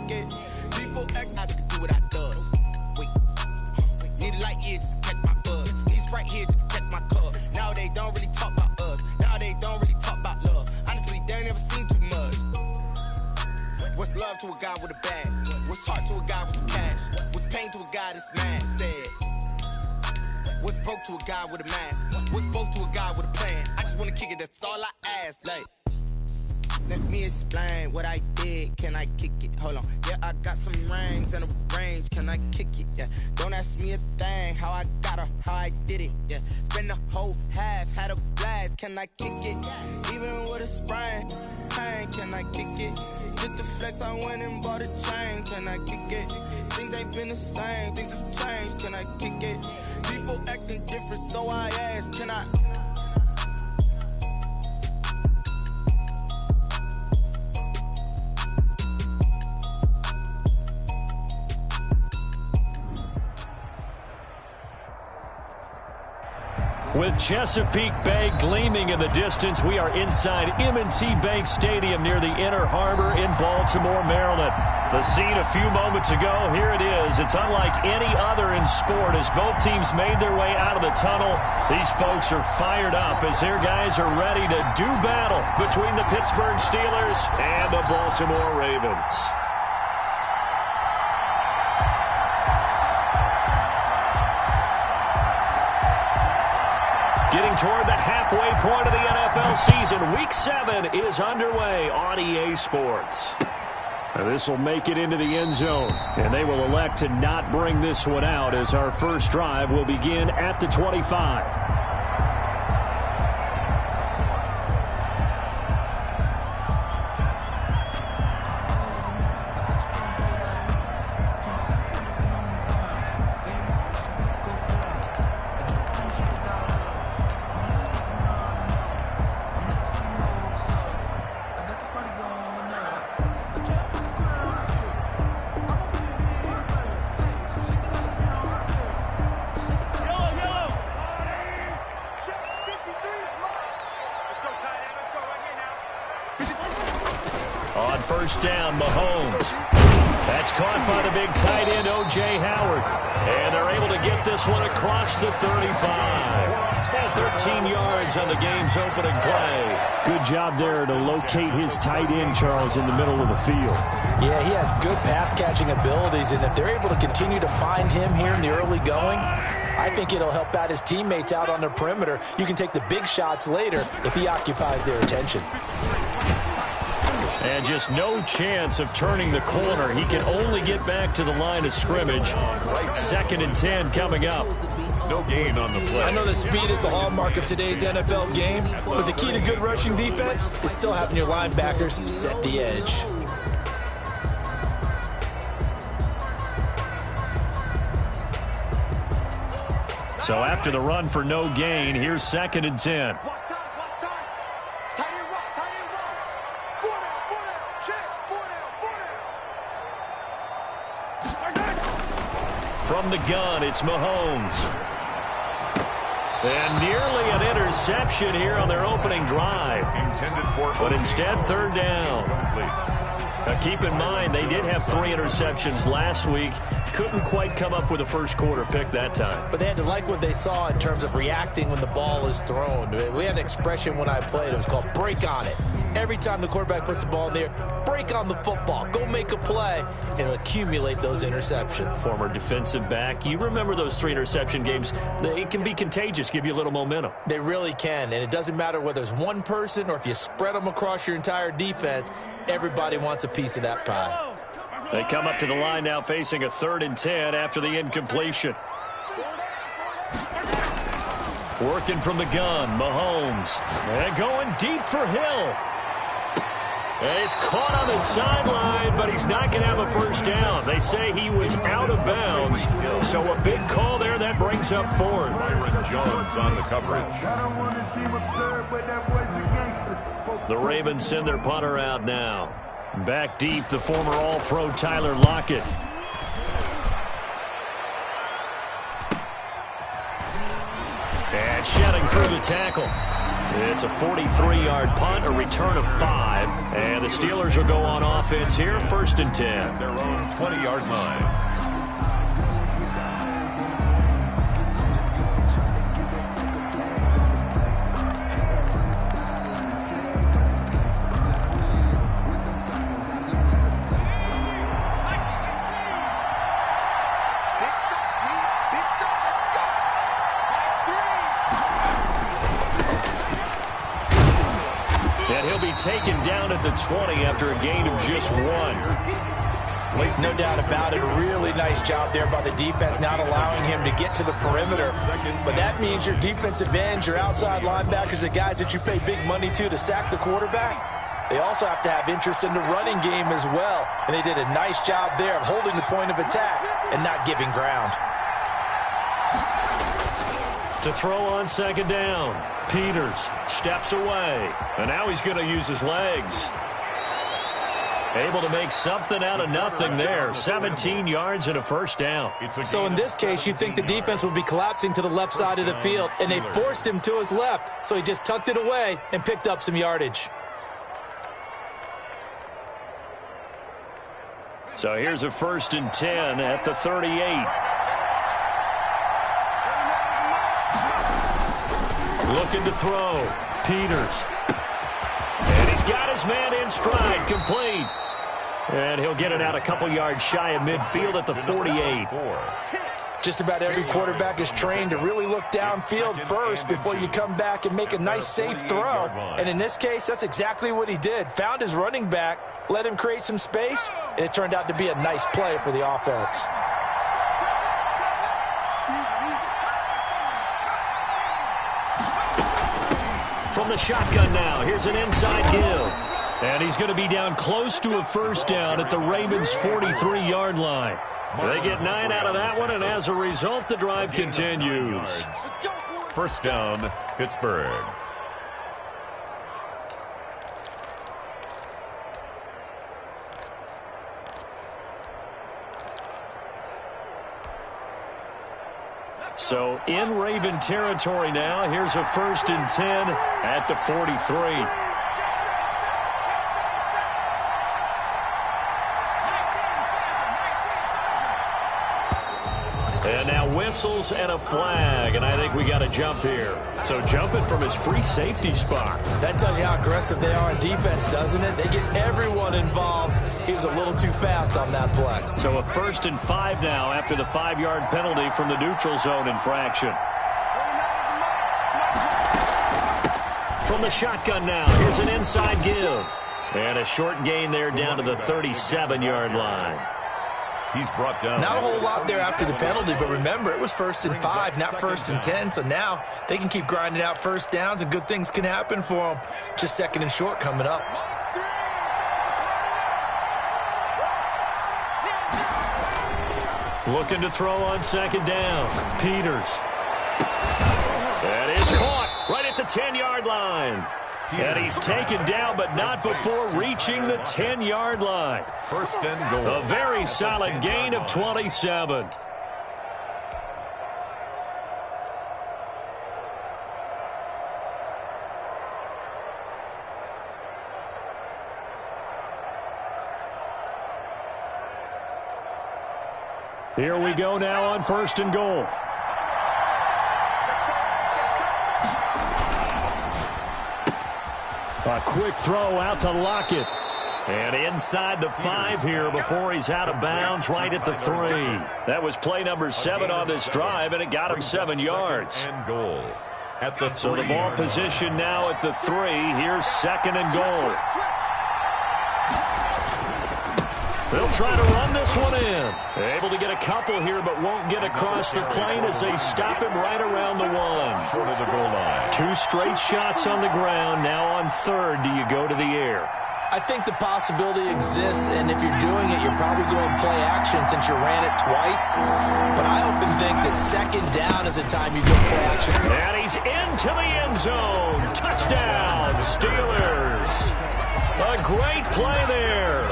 kick it. People act like I can do what I does. Wait, need a light year just to catch my buzz. These right here just to catch my cup. Now they don't really talk about us. Now they don't really talk about love. Honestly, they ain't never seen too much. What's love to a guy with a bag? What's heart to a guy with cash? What's pain to a guy that's mad? Said. What's broke to a guy with a mask? What's broke to a guy with a plan? I just wanna kick it, that's all I ask. Like, let me explain what I did. Can I kick it? Hold on. Yeah, I got some rings and a range. Can I kick it? Yeah. Don't ask me a thing. How I got her, how I did it. Yeah. Spend the whole half, had a blast. Can I kick it? Even with a sprain. Pain, can I kick it? Just to flex, I went and bought a chain. Can I kick it? Things ain't been the same. Things have changed. Can I kick it? People acting different, so I ask. Can I? With Chesapeake Bay gleaming in the distance, we are inside M&T Bank Stadium near the Inner Harbor in Baltimore, Maryland. The scene a few moments ago, here it is. It's unlike any other in sport as both teams made their way out of the tunnel. These folks are fired up as their guys are ready to do battle between the Pittsburgh Steelers and the Baltimore Ravens. Getting toward the halfway point of the NFL season, Week 7 is underway on EA Sports. This will make it into the end zone, and they will elect to not bring this one out as our first drive will begin at the 25. On first down, Mahomes. That's caught by the big tight end, O.J. Howard. And they're able to get this one across the 35. 13 yards on the game's opening play. Good job there to locate his tight end, Charles, in the middle of the field. Yeah, he has good pass-catching abilities, and if they're able to continue to find him here in the early going, I think it'll help out his teammates out on the perimeter. You can take the big shots later if he occupies their attention. And just no chance of turning the corner. He can only get back to the line of scrimmage. 2nd and 10 coming up. No gain on the play. I know that speed is the hallmark of today's NFL game, but the key to good rushing defense is still having your linebackers set the edge. So after the run for no gain, here's 2nd and 10. From the gun, it's Mahomes. And nearly an interception here on their opening drive. But instead, 3rd down. Now keep in mind, they did have 3 interceptions last week. Couldn't quite come up with a first quarter pick that time. But they had to like what they saw in terms of reacting when the ball is thrown. We had an expression when I played. It was called break on it. Every time the quarterback puts the ball in there, break on the football. Go make a play and accumulate those interceptions. Former defensive back. You remember those 3 interception games. It can be contagious, give you a little momentum. They really can, and it doesn't matter whether it's one person or if you spread them across your entire defense. Everybody wants a piece of that pie. They come up to the line now facing a 3rd and 10 after the incompletion. Working from the gun, Mahomes. And going deep for Hill. And he's caught on the sideline, but he's not going to have a first down. They say he was out of bounds. So a big call there that brings up 4th. Byron Jones on the coverage. The Ravens send their punter out now. Back deep, the former All-Pro Tyler Lockett. And shedding through the tackle. It's a 43-yard punt, a return of 5. And the Steelers will go on offense here, 1st and 10. Their own 20-yard line. Taken down at the 20 after a gain of just 1. No doubt about it. A really nice job there by the defense, not allowing him to get to the perimeter. But that means your defensive ends, your outside linebackers, the guys that you pay big money to sack the quarterback, they also have to have interest in the running game as well. And they did a nice job there of holding the point of attack and not giving ground. To throw on 2nd down. Peters steps away, and now he's going to use his legs. Able to make something out of nothing there. 17 yards and a 1st down. So in this case, you'd think the defense would be collapsing to the left side of the field, and they forced him to his left. So he just tucked it away and picked up some yardage. So here's a 1st and 10 at the 38. Looking to throw. Peters. And he's got his man in stride. Complete. And he'll get it out a couple yards shy of midfield at the 48. Just about every quarterback is trained to really look downfield first before you come back and make a nice, safe throw. And in this case, that's exactly what he did. Found his running back, let him create some space, and it turned out to be a nice play for the offense. From the shotgun now, here's an inside give. And he's going to be down close to a 1st down at the Ravens' 43-yard line. They get 9 out of that one, and as a result, the drive continues. 1st down, Pittsburgh. So in Raven territory now, here's a 1st and 10 at the 43. And now whistles and a flag, and I think we got to jump here. So jumping from his free safety spot. That tells you how aggressive they are on defense, doesn't it? They get everyone involved. He was a little too fast on that play. So a 1st and 5 now after the 5-yard penalty from the neutral zone infraction. From the shotgun now, here's an inside give. And a short gain there down to the 37-yard line. He's brought down. Not a whole lot there after the penalty, but remember, it was 1st and 5, not 1st and 10. So now they can keep grinding out 1st downs, and good things can happen for them. Just 2nd and short coming up. Looking to throw on 2nd down. Peters. That is caught right at the 10-yard line. And he's taken down, but not before reaching the 10-yard line. 1st and goal. A very solid gain of 27. Here we go now on 1st and goal. A quick throw out to Lockett. And inside the 5 here before he's out of bounds right at the 3. That was play number 7 on this drive, and it got him 7 yards. And goal at the 3. So the ball position now at the 3. Here's 2nd and goal. They'll try to run this one in. Able to get a couple here, but won't get across the plane as they stop him right around the 1. Short of the goal line. 2 straight shots on the ground. Now on 3rd, do you go to the air? I think the possibility exists, and if you're doing it, you're probably going play action since you ran it twice. But I often think that 2nd down is the time you go play action. And he's into the end zone. Touchdown, Steelers. A great play there,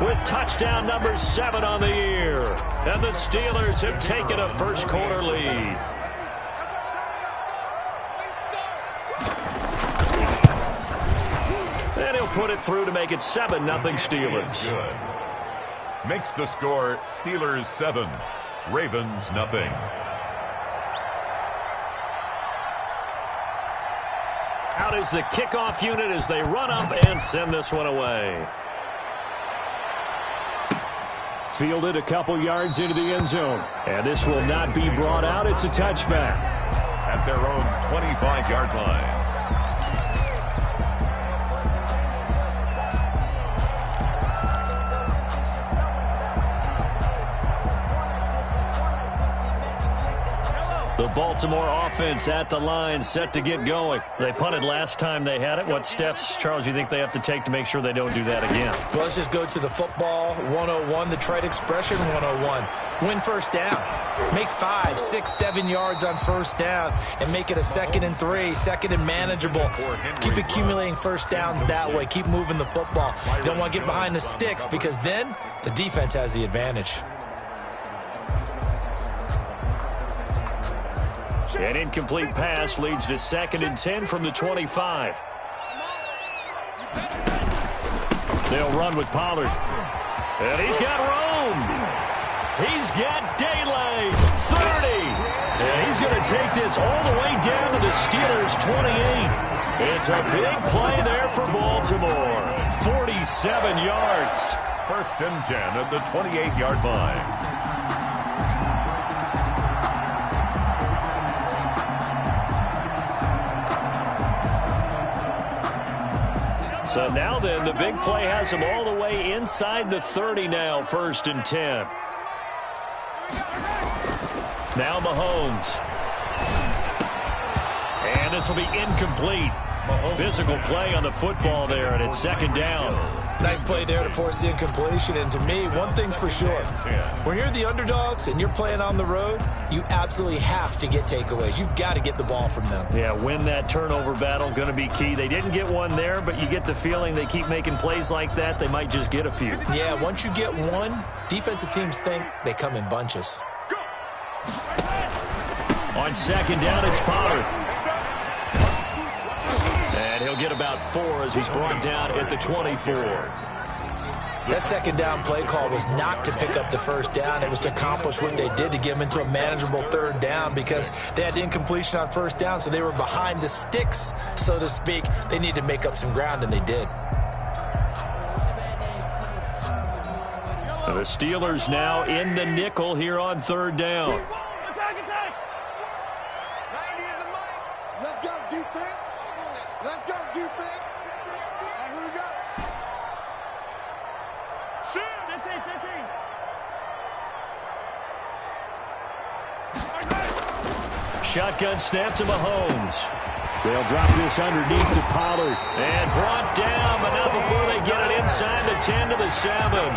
with touchdown number 7 on the year. And the Steelers have taken a first-quarter lead. put it through to make it 7-0 Steelers. Good. Makes the score Steelers 7, Ravens nothing. Out is the kickoff unit as they run up and send this one away. Fielded a couple yards into the end zone. And this will not be brought out. It's a touchback. At their own 25-yard line. The Baltimore offense at the line, set to get going. They punted last time they had it. What steps, Charles, you think they have to take to make sure they don't do that again? Well, let's just go to the football 101, the trade expression 101. Win first down. Make 5, 6, 7 yards on first down and make it a 2nd and 3, 2nd and manageable. Keep accumulating first downs that way. Keep moving the football. You don't want to get behind the sticks because then the defense has the advantage. An incomplete pass leads to 2nd and 10 from the 25. They'll run with Pollard. And he's got room. He's got daylight. 30. And he's going to take this all the way down to the Steelers' 28. It's a big play there for Baltimore. 47 yards. 1st and 10 at the 28-yard line. So now then, the big play has him all the way inside the 30 now, 1st and 10. Now Mahomes. And this will be incomplete. Physical play on the football there, and it's 2nd down. Nice play there to force the incompletion. And to me, one thing's for sure. When you're the underdogs and you're playing on the road, you absolutely have to get takeaways. You've got to get the ball from them. Yeah, win that turnover battle, going to be key. They didn't get one there, but you get the feeling they keep making plays like that, they might just get a few. Yeah, once you get one, defensive teams think they come in bunches. On 2nd down, it's Pollard. And he'll get about 4 as he's brought down at the 24. That 2nd down play call was not to pick up the 1st down. It was to accomplish what they did to get them into a manageable 3rd down because they had incompletion on 1st down, so they were behind the sticks, so to speak. They needed to make up some ground, and they did. The Steelers now in the nickel here on 3rd down. Let's go, defense. Let's go, defense. And here we go. Shoot, it's 18. Shotgun snap to Mahomes. They'll drop this underneath to Pollard. And brought down, but not before they get it inside the 10 to the 7.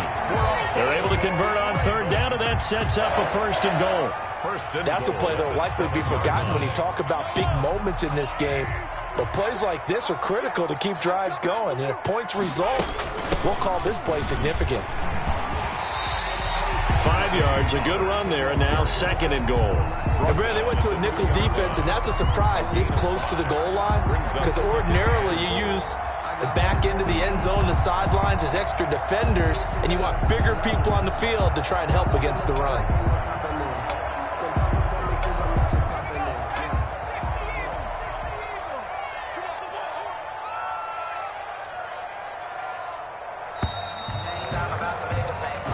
They're able to convert on 3rd down, and that sets up a 1st and goal. That's a play that will likely be forgotten when you talk about big moments in this game. But plays like this are critical to keep drives going. And if points result, we'll call this play significant. 5 yards, a good run there, and now 2nd and goal. And Brad, they went to a nickel defense, and that's a surprise this close to the goal line. Because ordinarily you use the back end of the end zone, the sidelines as extra defenders, and you want bigger people on the field to try and help against the run.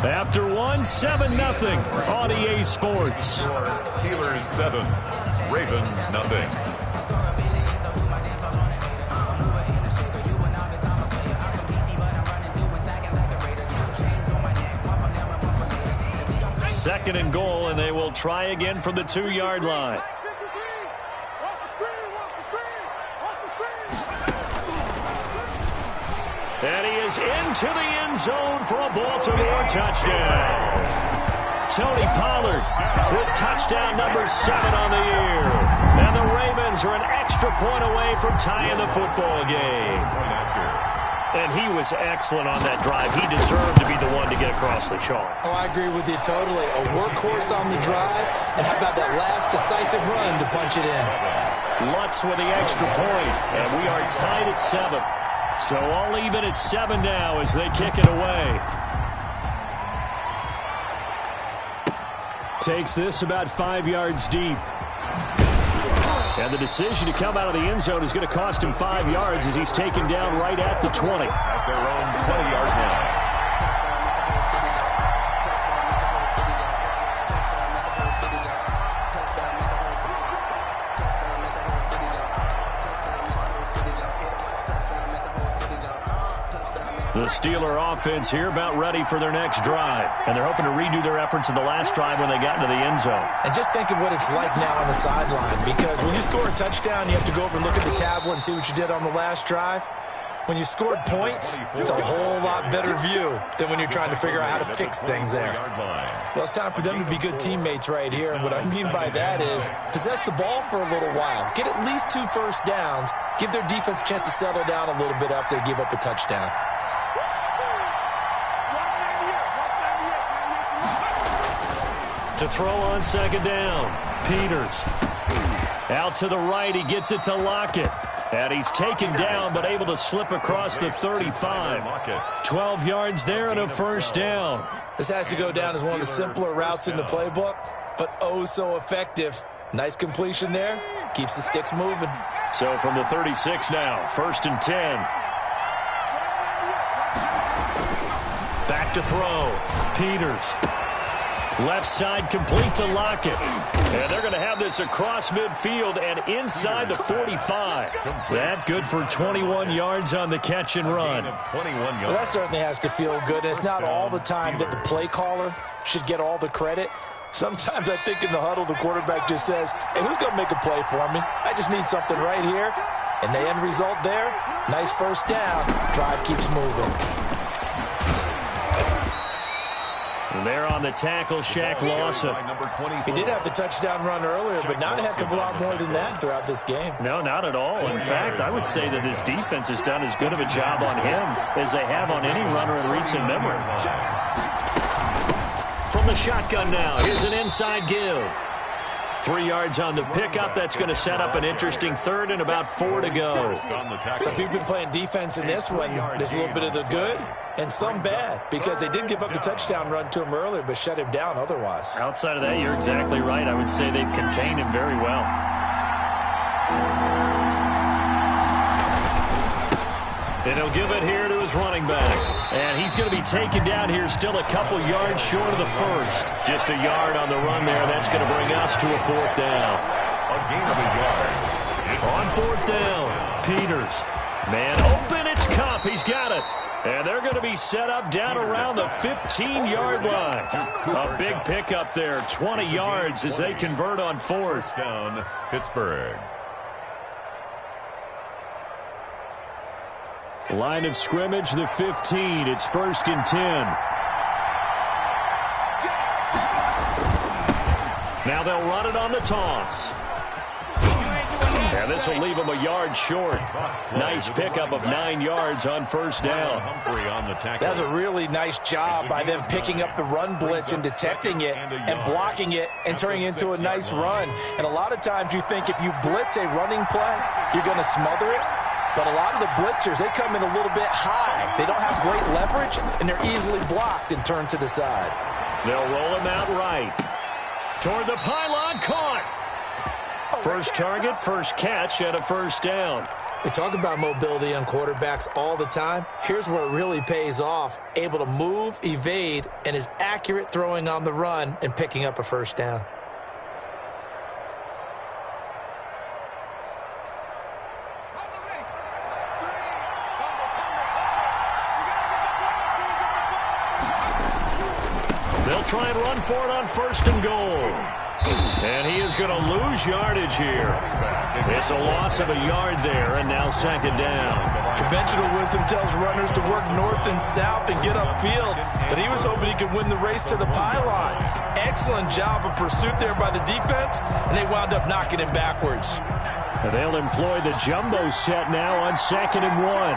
After one, 7-0 on EA Sports. Steelers 7, Ravens nothing. Second and goal, and they will try again from the 2-yard line. And he is into the end zone for a Baltimore touchdown. Tony Pollard with touchdown number 7 on the year. And the Ravens are an extra point away from tying the football game. And he was excellent on that drive. He deserved to be the one to get across the chalk. Oh, I agree with you totally. A workhorse on the drive, and how about that last decisive run to punch it in? Lutz with the extra point, and we are tied at 7. So all even at 7 now as they kick it away. Takes this about 5 yards deep. And the decision to come out of the end zone is going to cost him 5 yards as he's taken down right at the 20. At their own 20-yard line. The Steeler offense here about ready for their next drive. And they're hoping to redo their efforts in the last drive when they got into the end zone. And just think of what it's like now on the sideline, because when you score a touchdown, you have to go over and look at the tablet and see what you did on the last drive. When you scored points, it's a whole lot better view than when you're trying to figure out how to fix things there. Well, it's time for them to be good teammates right here. And what I mean by that is possess the ball for a little while. Get at least 2 first downs. Give their defense a chance to settle down a little bit after they give up a touchdown. To throw on second down, Peters. Out to the right, he gets it to Lockett. And he's taken down, but able to slip across the 35. 12 yards there and a first down. This has to go down as one of the simpler routes in the playbook, but oh so effective. Nice completion there. Keeps the sticks moving. So from the 36 now, 1st and 10. Back to throw, Peters. Left side complete to Lockett. And they're going to have this across midfield and inside the 45. That good for 21 yards on the catch and run. Well, that certainly has to feel good. It's not all the time that the play caller should get all the credit. Sometimes I think in the huddle, the quarterback just says, hey, who's going to make a play for me? I just need something right here. And the end result there, nice first down. Drive keeps moving. And there on the tackle, Shaq Lawson. He did have the touchdown run earlier, but not a heck of a lot more than that throughout this game. No, not at all. In fact, I would say that this defense has done as good of a job on him as they have on any runner in recent memory. From the shotgun now, here's an inside give. 3 yards on the pickup. That's going to set up an interesting third and about 4 to go. So if you've been playing defense in this one, there's a little bit of the good and some bad, because they did give up the touchdown run to him earlier, but shut him down otherwise. Outside of that, you're exactly right. I would say they've contained him very well. And he'll give it here to his running back. And he's going to be taken down here still a couple yards short of the first. Just a yard on the run there. That's going to bring us to a 4th down. A gain of a yard. On 4th down, Peters. Man open, it's Cup. He's got it. And they're going to be set up down around the 15-yard line. A big pickup there, 20 yards as they convert on 4th. Down, Pittsburgh. Line of scrimmage, the 15. It's 1st and 10. Now they'll run it on the toss. And this will leave them a yard short. Nice pickup of 9 yards on 1st down. That's a really nice job by them picking up the run blitz and detecting it and blocking it and turning it into a nice run. And a lot of times you think if you blitz a running play, you're going to smother it. But a lot of the blitzers, they come in a little bit high. They don't have great leverage, and they're easily blocked and turned to the side. They'll roll him out right. Toward the pylon, caught. First target, first catch, and a 1st down. We talk about mobility on quarterbacks all the time. Here's where it really pays off. Able to move, evade, and is accurate throwing on the run and picking up a 1st down. They'll try and run for it on 1st and goal. And he is going to lose yardage here. It's a loss of a yard there, and now 2nd down. Conventional wisdom tells runners to work north and south and get upfield, but he was hoping he could win the race to the pylon. Excellent job of pursuit there by the defense, and they wound up knocking him backwards. And they'll employ the jumbo set now on 2nd and 1.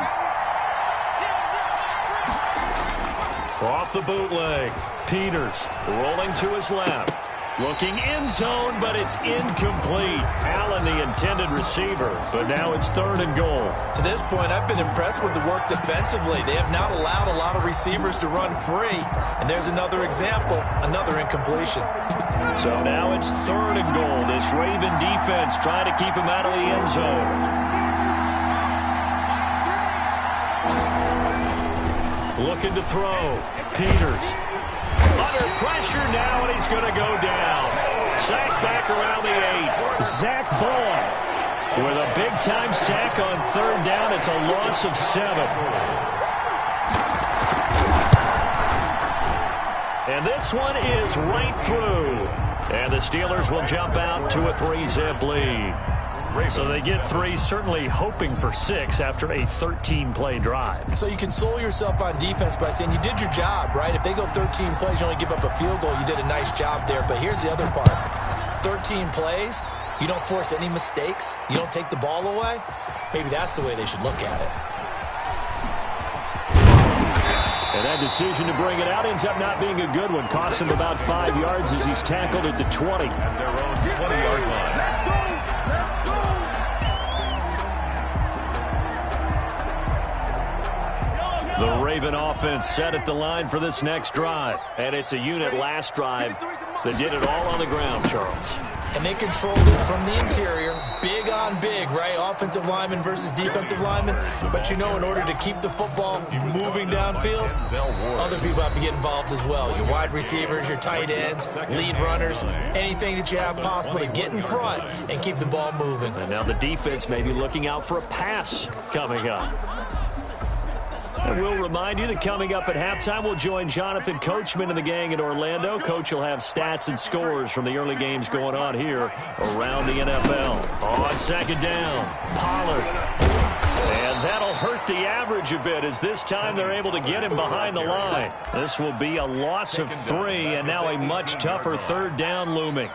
Off the bootleg, Peters rolling to his left. Looking end zone, but it's incomplete. Allen, the intended receiver, but now it's 3rd and goal. To this point, I've been impressed with the work defensively. They have not allowed a lot of receivers to run free. And there's another example, another incompletion. So now it's 3rd and goal. This Raven defense trying to keep him out of the end zone. Looking to throw. Peters. Under pressure now, and he's going to go down. Sack back around the 8. Zach Boyd with a big-time sack on 3rd down. It's a loss of 7. And this one is right through. And the Steelers will jump out to a 3-zip lead. So they get 3, certainly hoping for 6 after a 13-play drive. So you console yourself on defense by saying you did your job, right? If they go 13 plays, you only give up a field goal, you did a nice job there. But here's the other part. 13 plays, you don't force any mistakes, you don't take the ball away. Maybe that's the way they should look at it. And that decision to bring it out ends up not being a good one. Costs him about 5 yards as he's tackled at the 20. At their own 20-yard line. The Raven offense set at the line for this next drive. And it's a unit last drive that did it all on the ground, Charles. And they controlled it from the interior. Big on big, right? Offensive lineman versus defensive lineman. But you know, in order to keep the football moving downfield, other people have to get involved as well. Your wide receivers, your tight ends, lead runners, anything that you have possible to get in front and keep the ball moving. And now the defense may be looking out for a pass coming up. And we'll remind you that coming up at halftime, we'll join Jonathan Coachman and the gang in Orlando. Coach will have stats and scores from the early games going on here around the NFL. On 2nd down, Pollard. And that'll hurt the average a bit as this time they're able to get him behind the line. This will be a loss of 3 and now a much tougher 3rd down looming.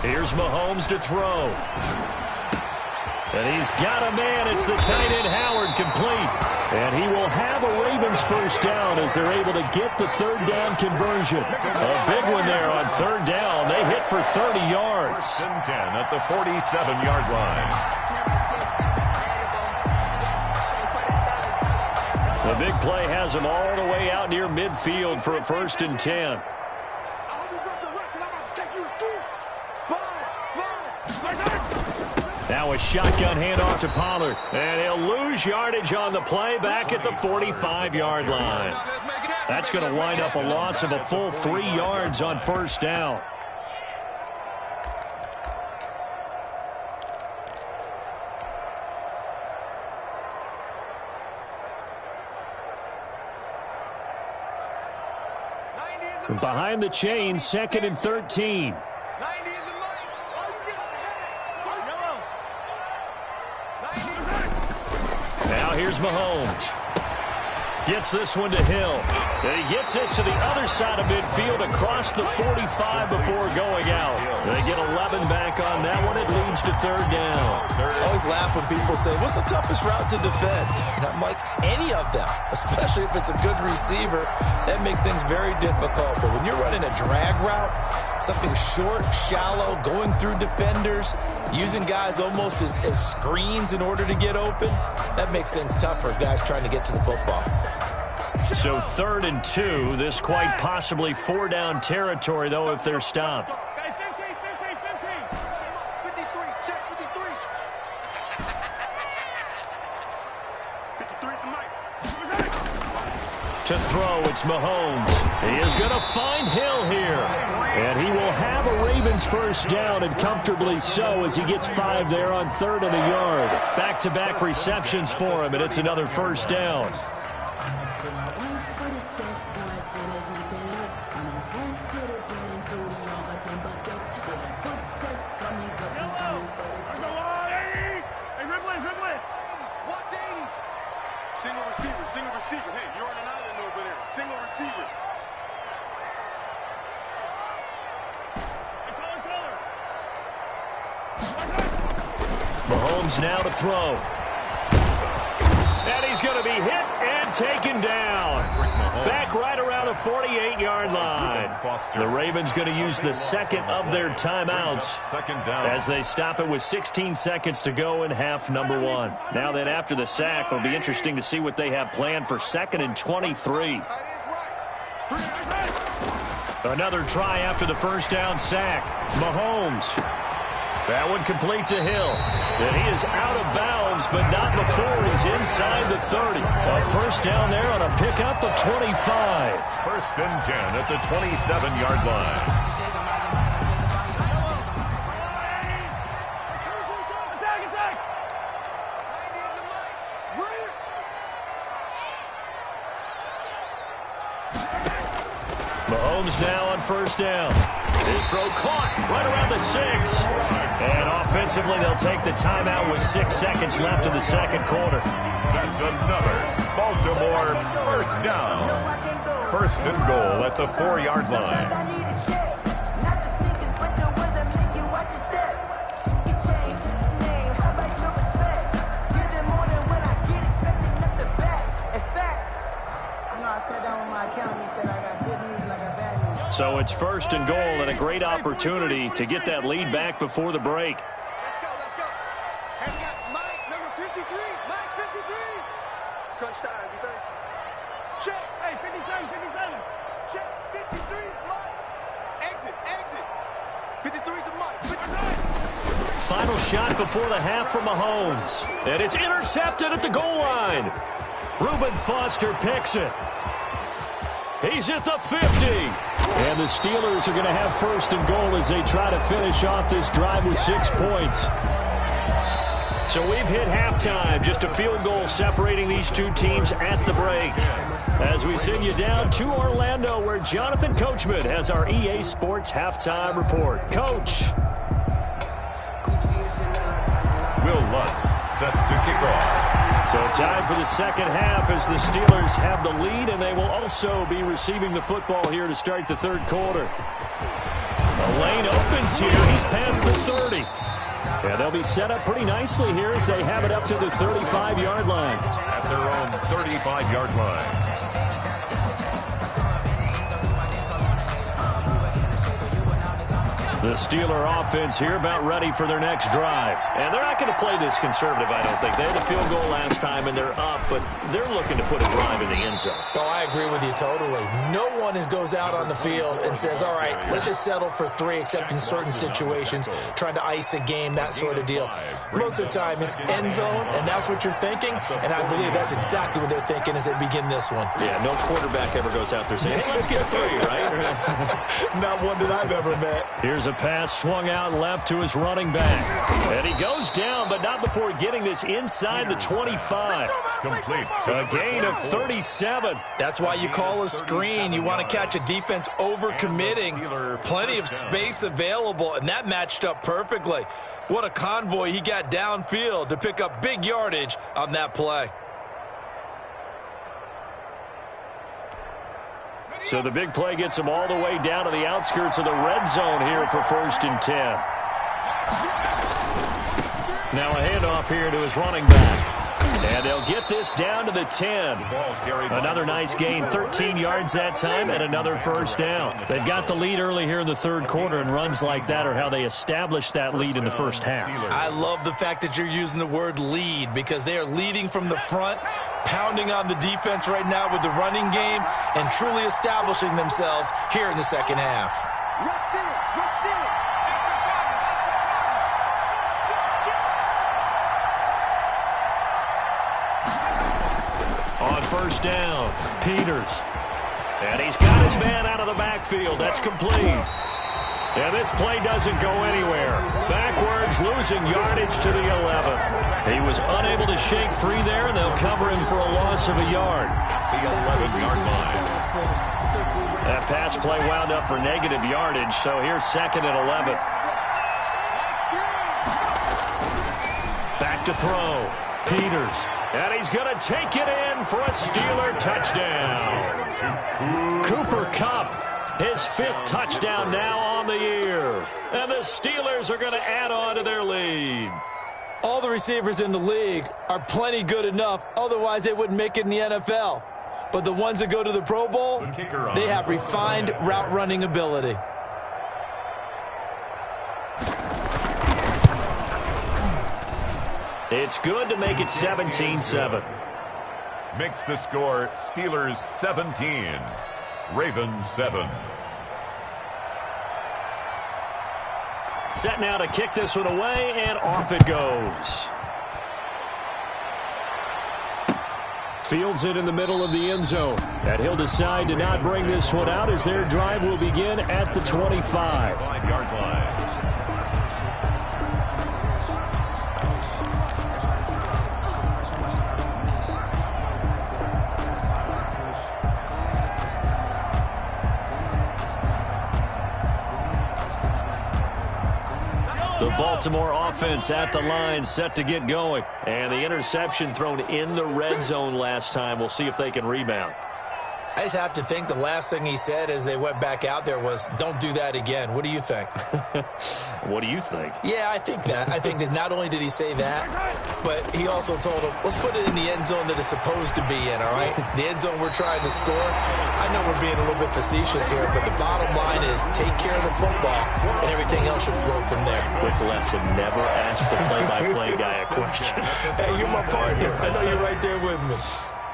Here's Mahomes to throw. And he's got a man. It's the tight end Howard complete. And he will have a Ravens 1st down as they're able to get the 3rd down conversion. A big one there on 3rd down. They hit for 30 yards. 1st and 10 at the 47-yard line. The big play has them all the way out near midfield for a 1st and 10. Now a shotgun handoff to Pollard. And he'll lose yardage on the play back at the 45-yard line. That's going to wind up a loss of a full 3 yards on 1st down. Behind the chain, 2nd and 13. Now here's Mahomes. Gets this one to Hill. And he gets this to the other side of midfield across the 45 before going out. They get 11 back on that one. It leads to 3rd down. I always laugh when people say, what's the toughest route to defend? And I'm like, any of them, especially if it's a good receiver. That makes things very difficult. But when you're running a drag route, something short, shallow, going through defenders, using guys almost as screens in order to get open, that makes things tough for guys trying to get to the football. So 3rd and 2, this quite possibly 4-down territory, though, if they're stopped. To throw, it's Mahomes. He is going to find Hill here. And he will have a Ravens 1st down, and comfortably so, as he gets 5 there on 3rd and a yard. Back-to-back receptions for him, and it's another 1st down. receiver. Hey, you're on an island over there. Single receiver. Mahomes now to throw. And he's going to be hit and taken down. Back right around the 48-yard line. The Ravens going to use the second of their timeouts as they stop it with 16 seconds to go in half number one. Now then, after the sack, it'll be interesting to see what they have planned for 2nd and 23. Another try after the first down sack. Mahomes. That one complete to Hill. And he is out of bounds, but not before he's inside the 30. A first down there on a pickup of 25. 1st and 10 at the 27-yard line. Mahomes now on first down. His throw caught right around the 6. And offensively, they'll take the timeout with 6 seconds left in the second quarter. That's another Baltimore first down. 1st and goal at the 4-yard line. So it's 1st and goal and a great opportunity to get that lead back before the break. Let's go, let's go. And we got Mike, number 53. Mike, 53. Crunch time, defense. Check. Hey, 57, 57. Check. 53 is Mike. Exit, exit. 53 is the Mike. 53. Final shot before the half from Mahomes. And it's intercepted at the goal line. Reuben Foster picks it. He's at the 50. And the Steelers are going to have 1st and goal as they try to finish off this drive with 6 points. So we've hit halftime. Just a field goal separating these two teams at the break. As we send you down to Orlando, where Jonathan Coachman has our EA Sports halftime report. Coach. Will Lutz set to kick off. So time for the second half as the Steelers have the lead, and they will also be receiving the football here to start the third quarter. The lane opens here. He's past the 30. Yeah, they'll be set up pretty nicely here as they have it up to the 35-yard line. At their own 35-yard line. The Steeler offense here about ready for their next drive. And they're not going to play this conservative, I don't think. They had a field goal last time, and they're up, but they're looking to put a drive in the end zone. Oh, I agree with you totally. No one goes out on the field and says, all right, let's just settle for 3, except in certain situations, trying to ice a game, that sort of deal. Most of the time, it's end zone, and that's what you're thinking, and I believe that's exactly what they're thinking as they begin this one. Yeah, no quarterback ever goes out there saying, hey, let's get 3, right? Not one that I've ever met. Here's a pass swung out left to his running back. And he goes down, but not before getting this inside the 25. Complete. A gain of 37. That's why you call a screen. You want to catch a defense over-committing. Plenty of space available, and that matched up perfectly. What a convoy he got downfield to pick up big yardage on that play. So the big play gets him all the way down to the outskirts of the red zone here for 1st and 10. Now a handoff here to his running back. And they'll get this down to the 10. Another nice gain, 13 yards that time, and another first down. They've got the lead early here in the third quarter, and runs like that are how they establish that lead in the first half. I love the fact that you're using the word lead, because they are leading from the front, pounding on the defense right now with the running game, and truly establishing themselves here in the second half. On first down, Peters. And he's got his man out of the backfield. That's complete. And this play doesn't go anywhere. Backwards, losing yardage to the 11. He was unable to shake free there, and they'll cover him for a loss of a yard. The 11-yard line. That pass play wound up for negative yardage, so here's 2nd and 11. Back to throw. Peters. And he's going to take it in for a Steeler touchdown. Cooper Kupp, his 5th touchdown now on the year. And the Steelers are going to add on to their lead. All the receivers in the league are plenty good enough. Otherwise, they wouldn't make it in the NFL. But the ones that go to the Pro Bowl, they have refined route running ability. It's good to make it 17-7. Makes the score Steelers 17, Ravens 7. Set now to kick this one away, and off it goes. Fields it in the middle of the end zone. And he'll decide to not bring this one out as their drive will begin at the 25. 5-yard line. The Baltimore offense at the line, set to get going. And the interception thrown in the red zone last time. We'll see if they can rebound. I just have to think the last thing he said as they went back out there was, don't do that again. What do you think? What do you think? Yeah, I think that. I think that not only did he say that, but he also told him, let's put it in the end zone that it's supposed to be in, all right? The end zone we're trying to score. I know we're being a little bit facetious here, but the bottom line is take care of the football, and everything else should flow from there. Quick lesson, never ask the play-by-play guy a question. Hey, you're my partner. I know you're right there with me.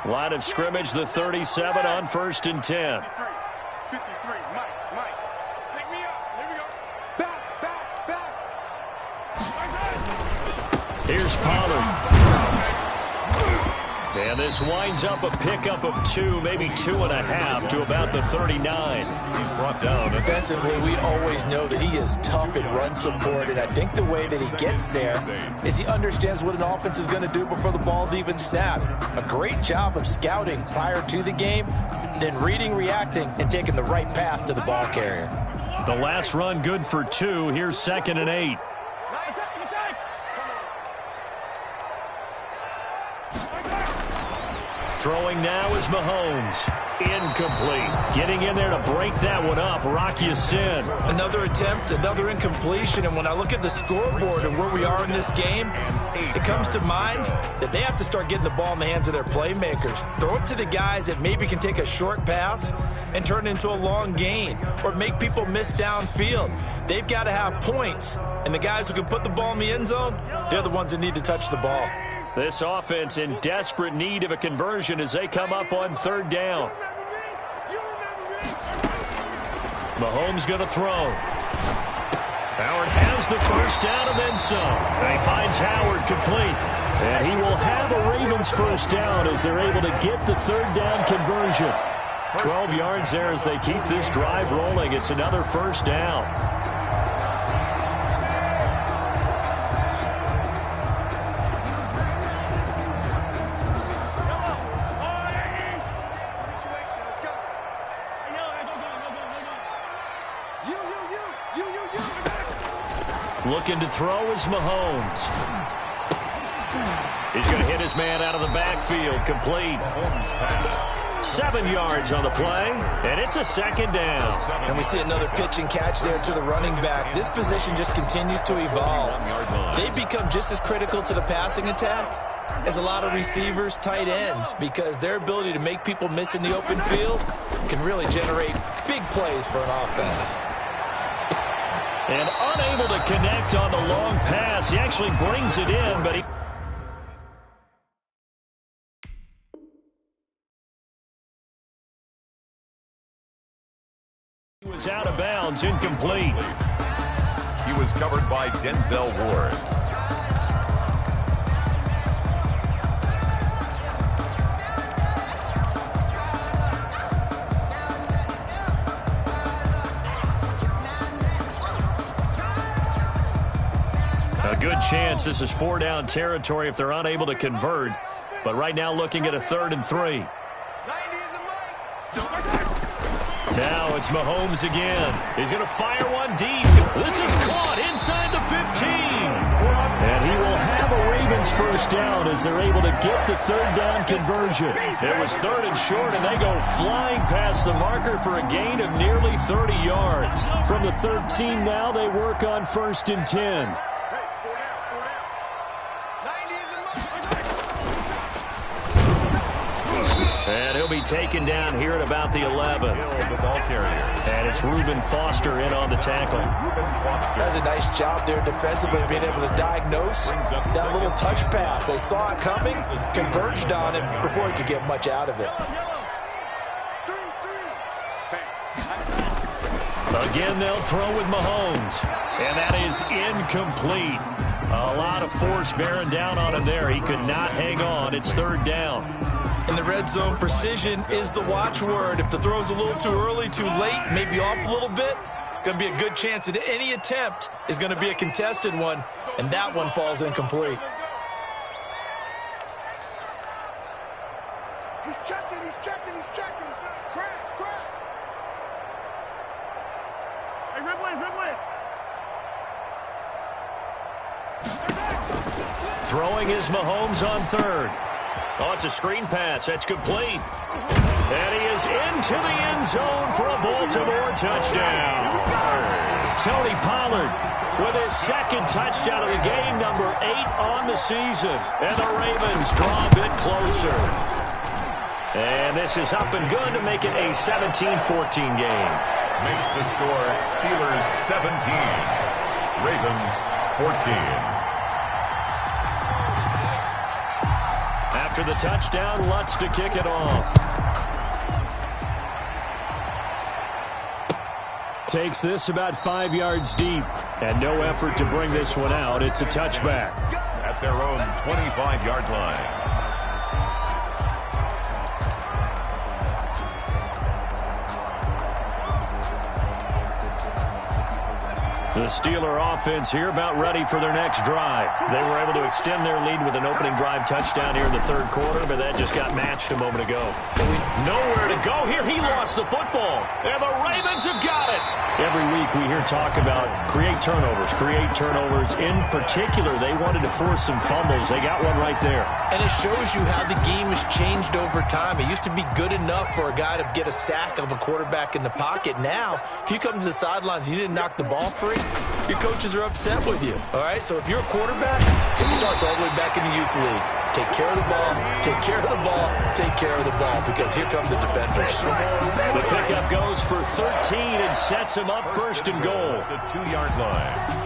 Line of scrimmage, the 37 on 1st and 10. 53, Mike, pick me up. Here we go. Back. Here's Pollard. And this winds up a pickup of 2, maybe 2.5 to about the 39. He's brought down. Defensively, we always know that he is tough in run support, and I think the way that he gets there is he understands what an offense is going to do before the ball's even snapped. A great job of scouting prior to the game, then reading, reacting, and taking the right path to the ball carrier. The last run good for 2. Here's 2nd and 8. Throwing now is Mahomes. Incomplete. Getting in there to break that one up, Rock Ya-Sin. Another attempt, another incompletion, and when I look at the scoreboard and where we are in this game, it comes to mind that they have to start getting the ball in the hands of their playmakers. Throw it to the guys that maybe can take a short pass and turn it into a long gain or make people miss downfield. They've got to have points, and the guys who can put the ball in the end zone, they're the ones that need to touch the ball. This offense in desperate need of a conversion as they come up on 3rd down. Mahomes going to throw. Howard has the 1st down and then some. And he finds Howard complete. And he will have a Ravens 1st down as they're able to get the 3rd down conversion. 12 yards there as they keep this drive rolling. It's another 1st down. Looking to throw is Mahomes. He's going to hit his man out of the backfield. Complete. 7 yards on the play, and it's a 2nd down. And we see another pitch and catch there to the running back. This position just continues to evolve. They become just as critical to the passing attack as a lot of receivers, tight ends, because their ability to make people miss in the open field can really generate big plays for an offense. And unable to connect on the long pass. He actually brings it in, but he was out of bounds, incomplete. He was covered by Denzel Ward. A good chance this is 4-down territory if they're unable to convert. But right now looking at a 3rd and 3. Now it's Mahomes again. He's going to fire one deep. This is caught inside the 15. And he will have a Ravens first down as they're able to get the third down conversion. It was 3rd and short, and they go flying past the marker for a gain of nearly 30 yards. From the 13 now, they work on 1st and 10. And he'll be taken down here at about the 11. The ball carrier. And it's Reuben Foster in on the tackle. That's a nice job there defensively, being able to diagnose that little touch pass. They saw it coming, converged on it before he could get much out of it. Again, they'll throw with Mahomes. And that is incomplete. A lot of force bearing down on him there. He could not hang on. It's 3rd down. In the red zone, precision is the watchword. If the throw's a little too early, too late, maybe off a little bit, going to be a good chance that any attempt is going to be a contested one, and that one falls incomplete. He's checking, he's checking, he's checking. Crash, crash. Hey, rip. Throwing is Mahomes on 3rd. Oh, it's a screen pass. That's complete. And he is into the end zone for a Baltimore touchdown. Tony Pollard with his 2nd touchdown of the game, number 8 on the season. And the Ravens draw a bit closer. And this is up and good to make it a 17-14 game. Makes the score Steelers 17, Ravens 14. After the touchdown, Lutz to kick it off. Takes this about 5 yards deep. And no effort to bring this one out. It's a touchback. At their own 25-yard line. The Steeler offense here about ready for their next drive. They were able to extend their lead with an opening drive touchdown here in the 3rd quarter, but that just got matched a moment ago. So nowhere to go here. He lost the football, and the Ravens have got it. Every week we hear talk about create turnovers. In particular, they wanted to force some fumbles. They got one right there. And it shows you how the game has changed over time. It used to be good enough for a guy to get a sack of a quarterback in the pocket. Now, if you come to the sidelines and you didn't knock the ball free, your coaches are upset with you, all right? So if you're a quarterback, it starts all the way back in the youth leagues. Take care of the ball, take care of the ball, take care of the ball, because here come the defenders. The pickup goes for 13 and sets him up 1st and goal. The 2-yard line.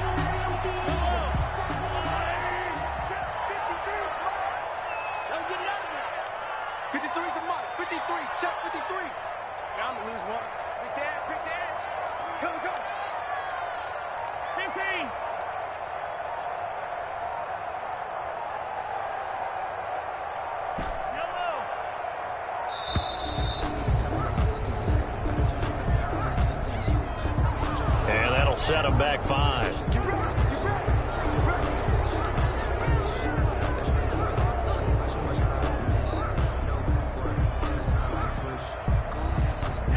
Set him back 5.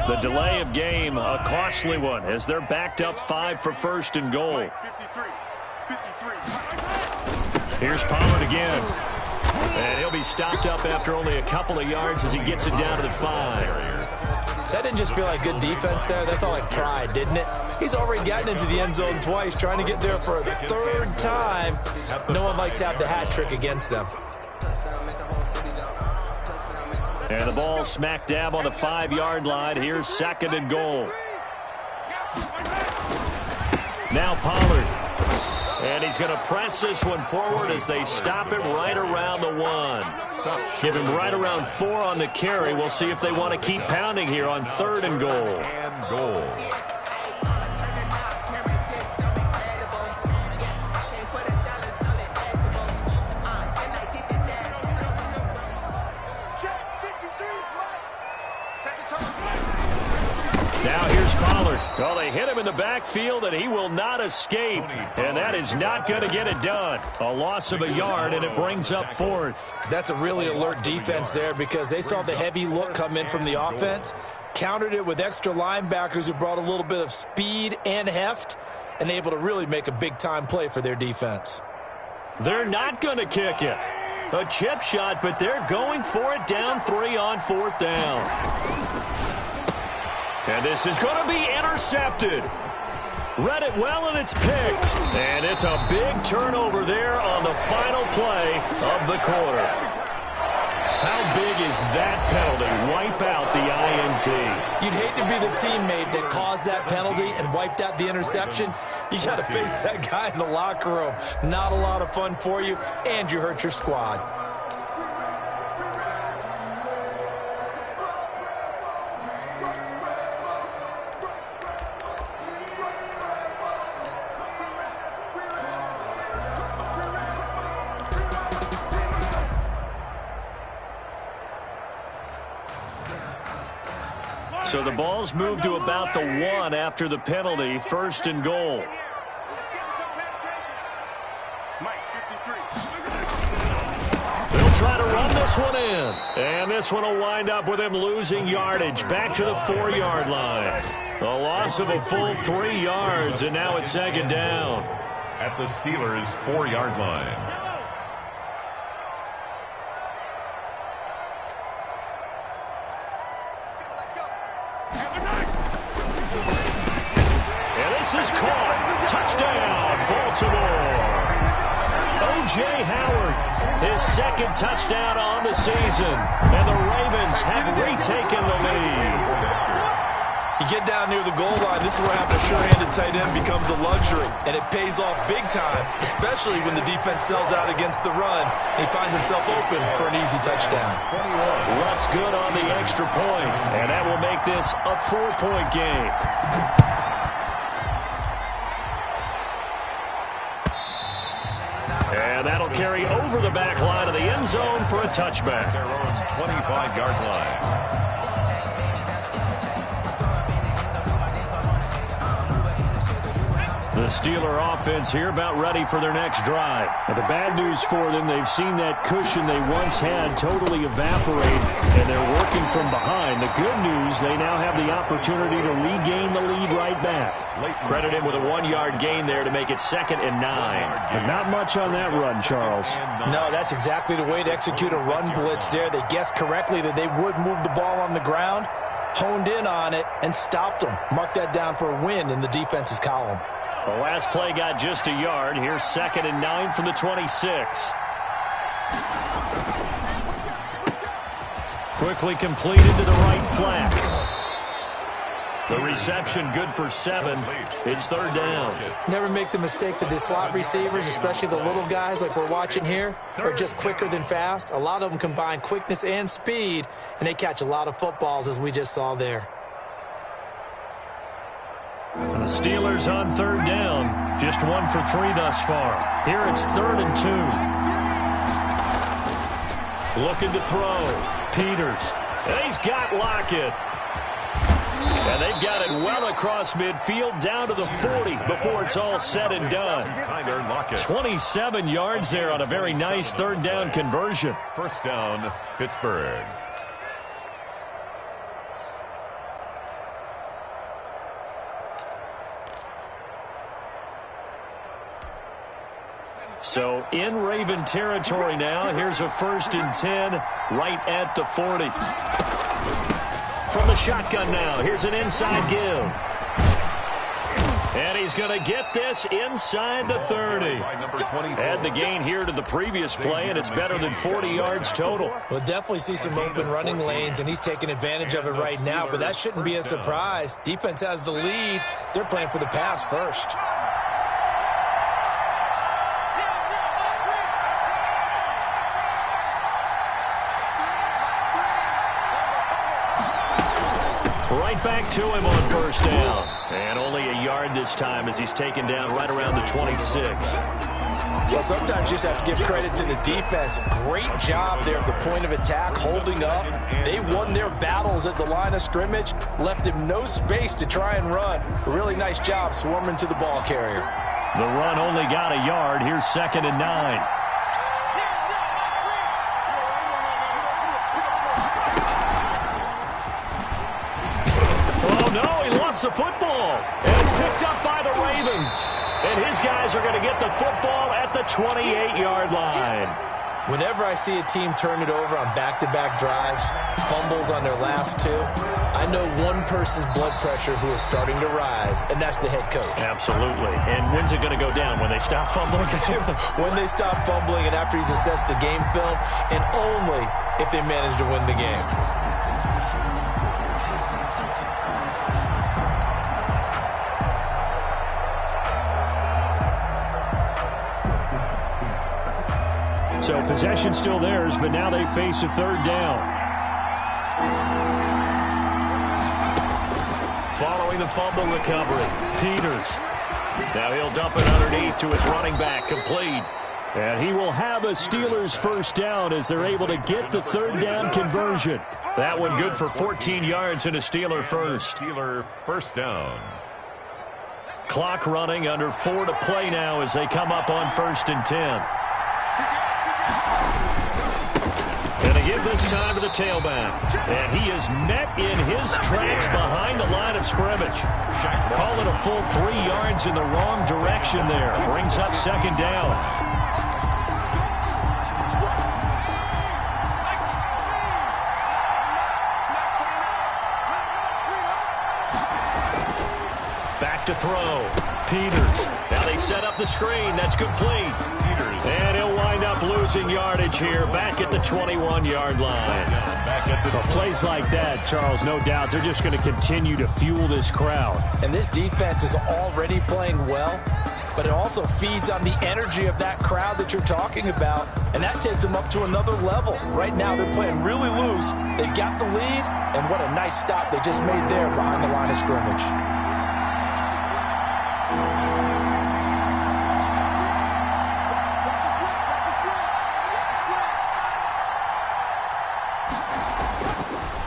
The delay of game, a costly one, as they're backed up 5 for 1st and goal. Here's Pollard again. And he'll be stopped up after only a couple of yards as he gets it down to the 5. That didn't just feel like good defense there. That felt like pride, didn't it? He's already gotten into the end zone twice, trying to get there for a 3rd time. No one likes to have the hat trick against them. And the ball smack dab on the 5-yard line. Here's 2nd and goal. Now Pollard. And he's going to press this one forward as they stop him right around the 1. Give him right around 4 on the carry. We'll see if they want to keep pounding here on 3rd and goal. Now here's Pollard. Well, they hit him in the backfield, and he will not escape. And that is not going to get it done. A loss of a yard, and it brings up 4th. That's a really alert defense there because they saw the heavy look come in from the offense, countered it with extra linebackers who brought a little bit of speed and heft, and able to really make a big-time play for their defense. They're not going to kick it. A chip shot, but they're going for it down 3 on 4th down. And this is going to be intercepted. Read it well, and it's picked. And it's a big turnover there on the final play of the quarter. How big is that penalty? Wipe out the INT. You'd hate to be the teammate that caused that penalty and wiped out the interception. You got to face that guy in the locker room. Not a lot of fun for you, and you hurt your squad. So the ball's moved to about the 1 after the penalty, 1st and goal. They'll try to run this one in. And this one will wind up with him losing yardage back to the 4-yard line. A loss of a full 3 yards, and now it's 2nd down. At the Steelers' 4-yard line. Is caught. Touchdown, Baltimore. O.J. Howard, his 2nd touchdown on the season. And the Ravens have retaken the lead. You get down near the goal line, this is where having a sure-handed tight end becomes a luxury. And it pays off big time, especially when the defense sells out against the run. He finds himself open for an easy touchdown. Rutt's good on the extra point, and that will make this a 4-point game. And that'll carry over the back line of the end zone for a touchback. Their own 25-yard line. The Steeler offense here about ready for their next drive. Now, the bad news for them, they've seen that cushion they once had totally evaporate, and they're working from behind. The good news, they now have the opportunity to regain the lead right back. Credit him with a 1-yard gain there to make it 2nd and 9. But not much on that run, Charles. No, that's exactly the way to execute a run blitz there. They guessed correctly that they would move the ball on the ground, honed in on it, and stopped them. Mark that down for a win in the defense's column. The last play got just a yard. Here's 2nd and 9 from the 26. Quickly completed to the right flat. The reception good for 7. It's 3rd down. Never make the mistake that the slot receivers, especially the little guys like we're watching here, are just quicker than fast. A lot of them combine quickness and speed, and they catch a lot of footballs, as we just saw there. And the Steelers on 3rd down. Just 1 for 3 thus far. Here it's 3rd and 2. Looking to throw. Peters. And he's got Lockett. And they've got it well across midfield down to the 40 before it's all said and done. 27 yards there on a very nice 3rd down conversion. 1st down, Pittsburgh. So in Raven territory now. Here's a 1st and 10 right at the 40. From the shotgun now. Here's an inside give. And he's going to get this inside the 30. Add the gain here to the previous play, and it's better than 40 yards total. We'll definitely see some open running lanes, and he's taking advantage of it right now, but that shouldn't be a surprise. Defense has the lead. They're playing for the pass first. Right back to him on 1st down. And only a yard this time as he's taken down right around the 26. Well, sometimes you just have to give credit to the defense. Great job there at the point of attack, holding up. They won their battles at the line of scrimmage, left him no space to try and run. A really nice job swarming to the ball carrier. The run only got a yard. Here's 2nd and 9. The football, and it's picked up by the Ravens, and his guys are going to get the football at the 28-yard line. Whenever I see a team turn it over on back-to-back drives, fumbles on their last two, I know one person's blood pressure who is starting to rise, and that's the head coach. Absolutely. And when's it going to go down? When they stop fumbling? When they stop fumbling and after he's assessed the game film, and only if they manage to win the game. So possession still theirs, but now they face a third down. Following the fumble recovery, Peters. Now he'll dump it underneath to his running back, complete. And he will have a Steelers first down as they're able to get the third down conversion. That one good for 14 yards and a Steeler first. Steeler first down. Clock running, under 4 to play now as they come up on 1st and 10. And they give this time to the tailback. And he is met in his tracks behind the line of scrimmage. Call it a full 3 yards in the wrong direction there. Brings up second down. Back to throw. Peters. Now they set up the screen. That's complete. And he'll wind up losing yardage here back at the 21-yard line. Plays like that, Charles, no doubt, they're just going to continue to fuel this crowd. And this defense is already playing well, but it also feeds on the energy of that crowd that you're talking about, and that takes them up to another level. Right now they're playing really loose. They've got the lead, and what a nice stop they just made there behind the line of scrimmage.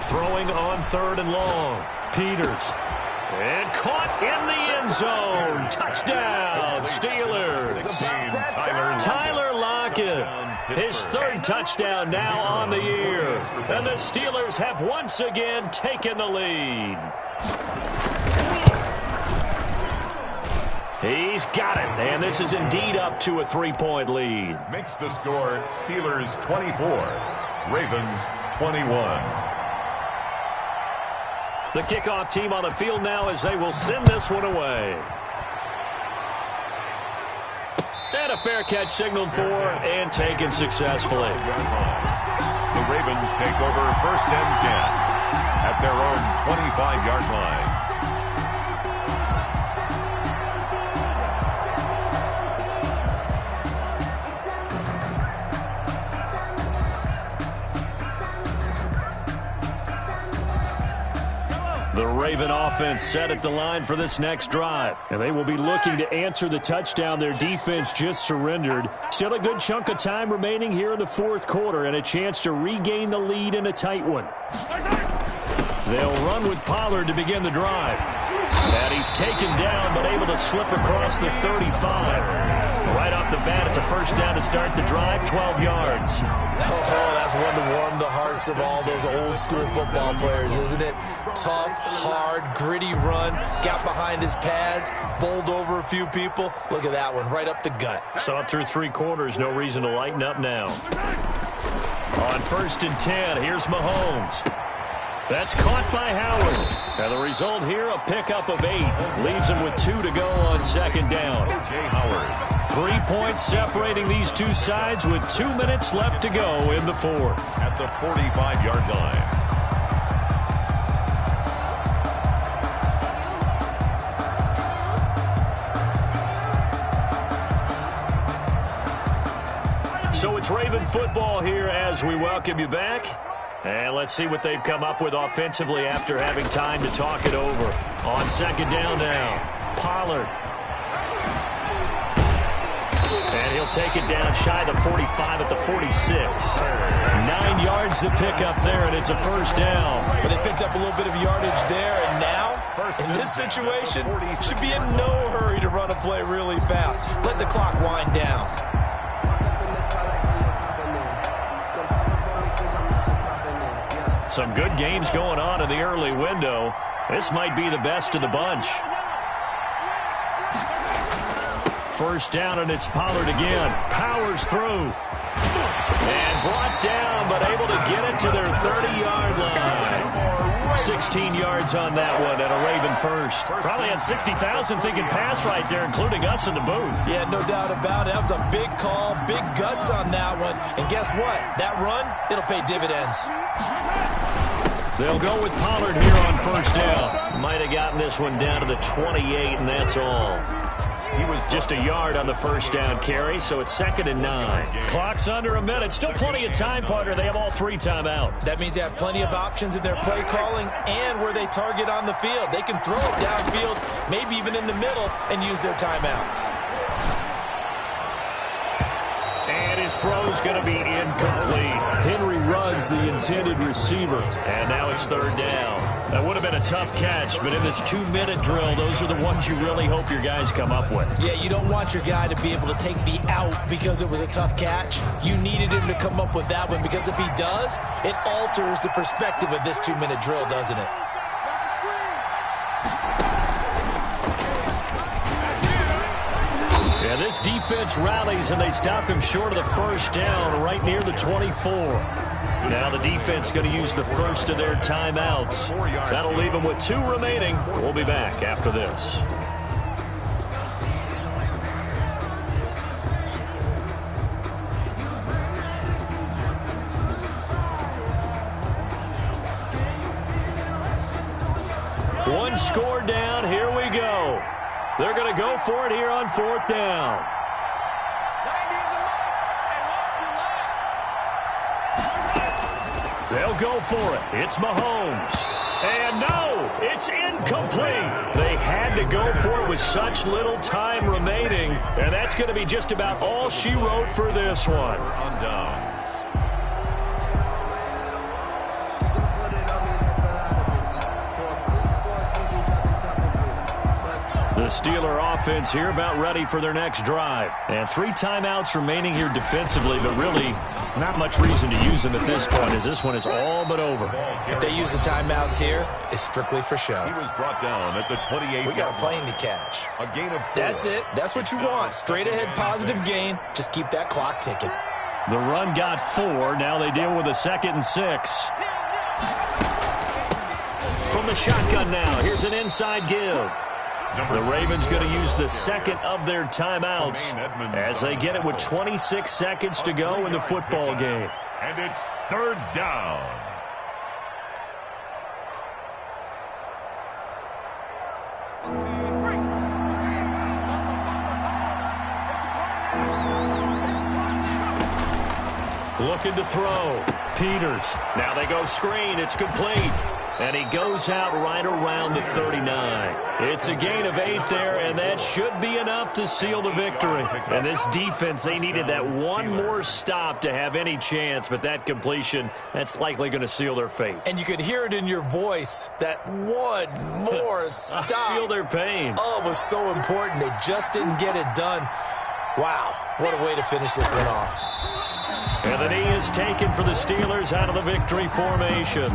Throwing on 3rd and long. Peters. And caught in the end zone. Touchdown, Steelers. Tyler Lockett. His 3rd touchdown now on the year. And the Steelers have once again taken the lead. He's got it. And this is indeed up to a 3-point lead. Makes the score Steelers 24, Ravens 21. The kickoff team on the field now as they will send this one away. And a fair catch signaled for and taken successfully. The Ravens take over 1st and 10 at their own 25-yard line. The Raven offense set at the line for this next drive. And they will be looking to answer the touchdown their defense just surrendered. Still a good chunk of time remaining here in the 4th quarter and a chance to regain the lead in a tight one. They'll run with Pollard to begin the drive. And he's taken down but able to slip across the 35. Right off the bat, it's a first down to start the drive, 12 yards. Oh, that's one to warm the hearts of all those old-school football players, isn't it? Tough, hard, gritty run, got behind his pads, bowled over a few people. Look at that one, right up the gut. Saw it through 3 quarters, no reason to lighten up now. On 1st and 10, here's Mahomes. That's caught by Howard. And the result here, a pickup of 8. Leaves him with 2 to go on 2nd down. Jay Howard. 3 points separating these two sides with 2 minutes left to go in the 4th. At the 45-yard line. So it's Raven football here as we welcome you back. And let's see what they've come up with offensively after having time to talk it over. On 2nd down now, Pollard. And he'll take it down shy of the 45 at the 46. 9 yards to pick up there, and it's a first down. But they picked up a little bit of yardage there, and now, in this situation, should be in no hurry to run a play really fast. Let the clock wind down. Some good games going on in the early window. This might be the best of the bunch. first down, and it's Pollard again. Powers through. And brought down, but able to get it to their 30-yard line. 16 yards on that one, and a Raven first. Probably had 60,000 thinking pass right there, including us in the booth. Yeah, no doubt about it. That was a big call, big guts on that one. And guess what? That run, it'll pay dividends. They'll go with Pollard here on first down. Might have gotten this one down to the 28, and that's all. He was just a yard on the first down carry, so it's 2nd and 9. Clock's under a minute. Still plenty of time, partner. They have all 3 timeout. That means they have plenty of options in their play calling and where they target on the field. They can throw it downfield, maybe even in the middle, and use their timeouts. And his throw's going to be incomplete. Henry Ruggs, the intended receiver. And now it's 3rd down. That would have been a tough catch, but in this 2-minute drill, those are the ones you really hope your guys come up with. Yeah, you don't want your guy to be able to take the out because it was a tough catch. You needed him to come up with that one, because if he does, it alters the perspective of this 2-minute drill, doesn't it? And this defense rallies, and they stop him short of the first down right near the 24. Now the defense going to use the first of their timeouts. That'll leave them with 2 remaining. We'll be back after this. One score down. Here we go. They're going to go for it here on 4th down. They'll go for it. It's Mahomes. And no, it's incomplete. They had to go for it with such little time remaining. And that's going to be just about all she wrote for this one. On downs. The Steeler offense here about ready for their next drive. And 3 timeouts remaining here defensively, but really not much reason to use them at this point, as this one is all but over. If they use the timeouts here, it's strictly for show. He was brought down at the 28. We got a plane to catch. A gain of 4. That's it. That's what you want. Straight ahead positive gain. Just keep that clock ticking. The run got 4. Now they deal with a 2nd and 6. From the shotgun now, here's an inside give. The Ravens going to use the 2nd of their timeouts as they get it with 26 seconds to go in the football game. And it's 3rd down. Looking to throw. Peters. Now they go screen. It's complete. And he goes out right around the 39. It's a gain of 8 there, and that should be enough to seal the victory. And this defense, they needed that one more stop to have any chance, but that completion, that's likely going to seal their fate. And you could hear it in your voice, that one more stop. I feel their pain. Oh, it was so important. They just didn't get it done. Wow, what a way to finish this one off. And the knee is taken for the Steelers out of the victory formation.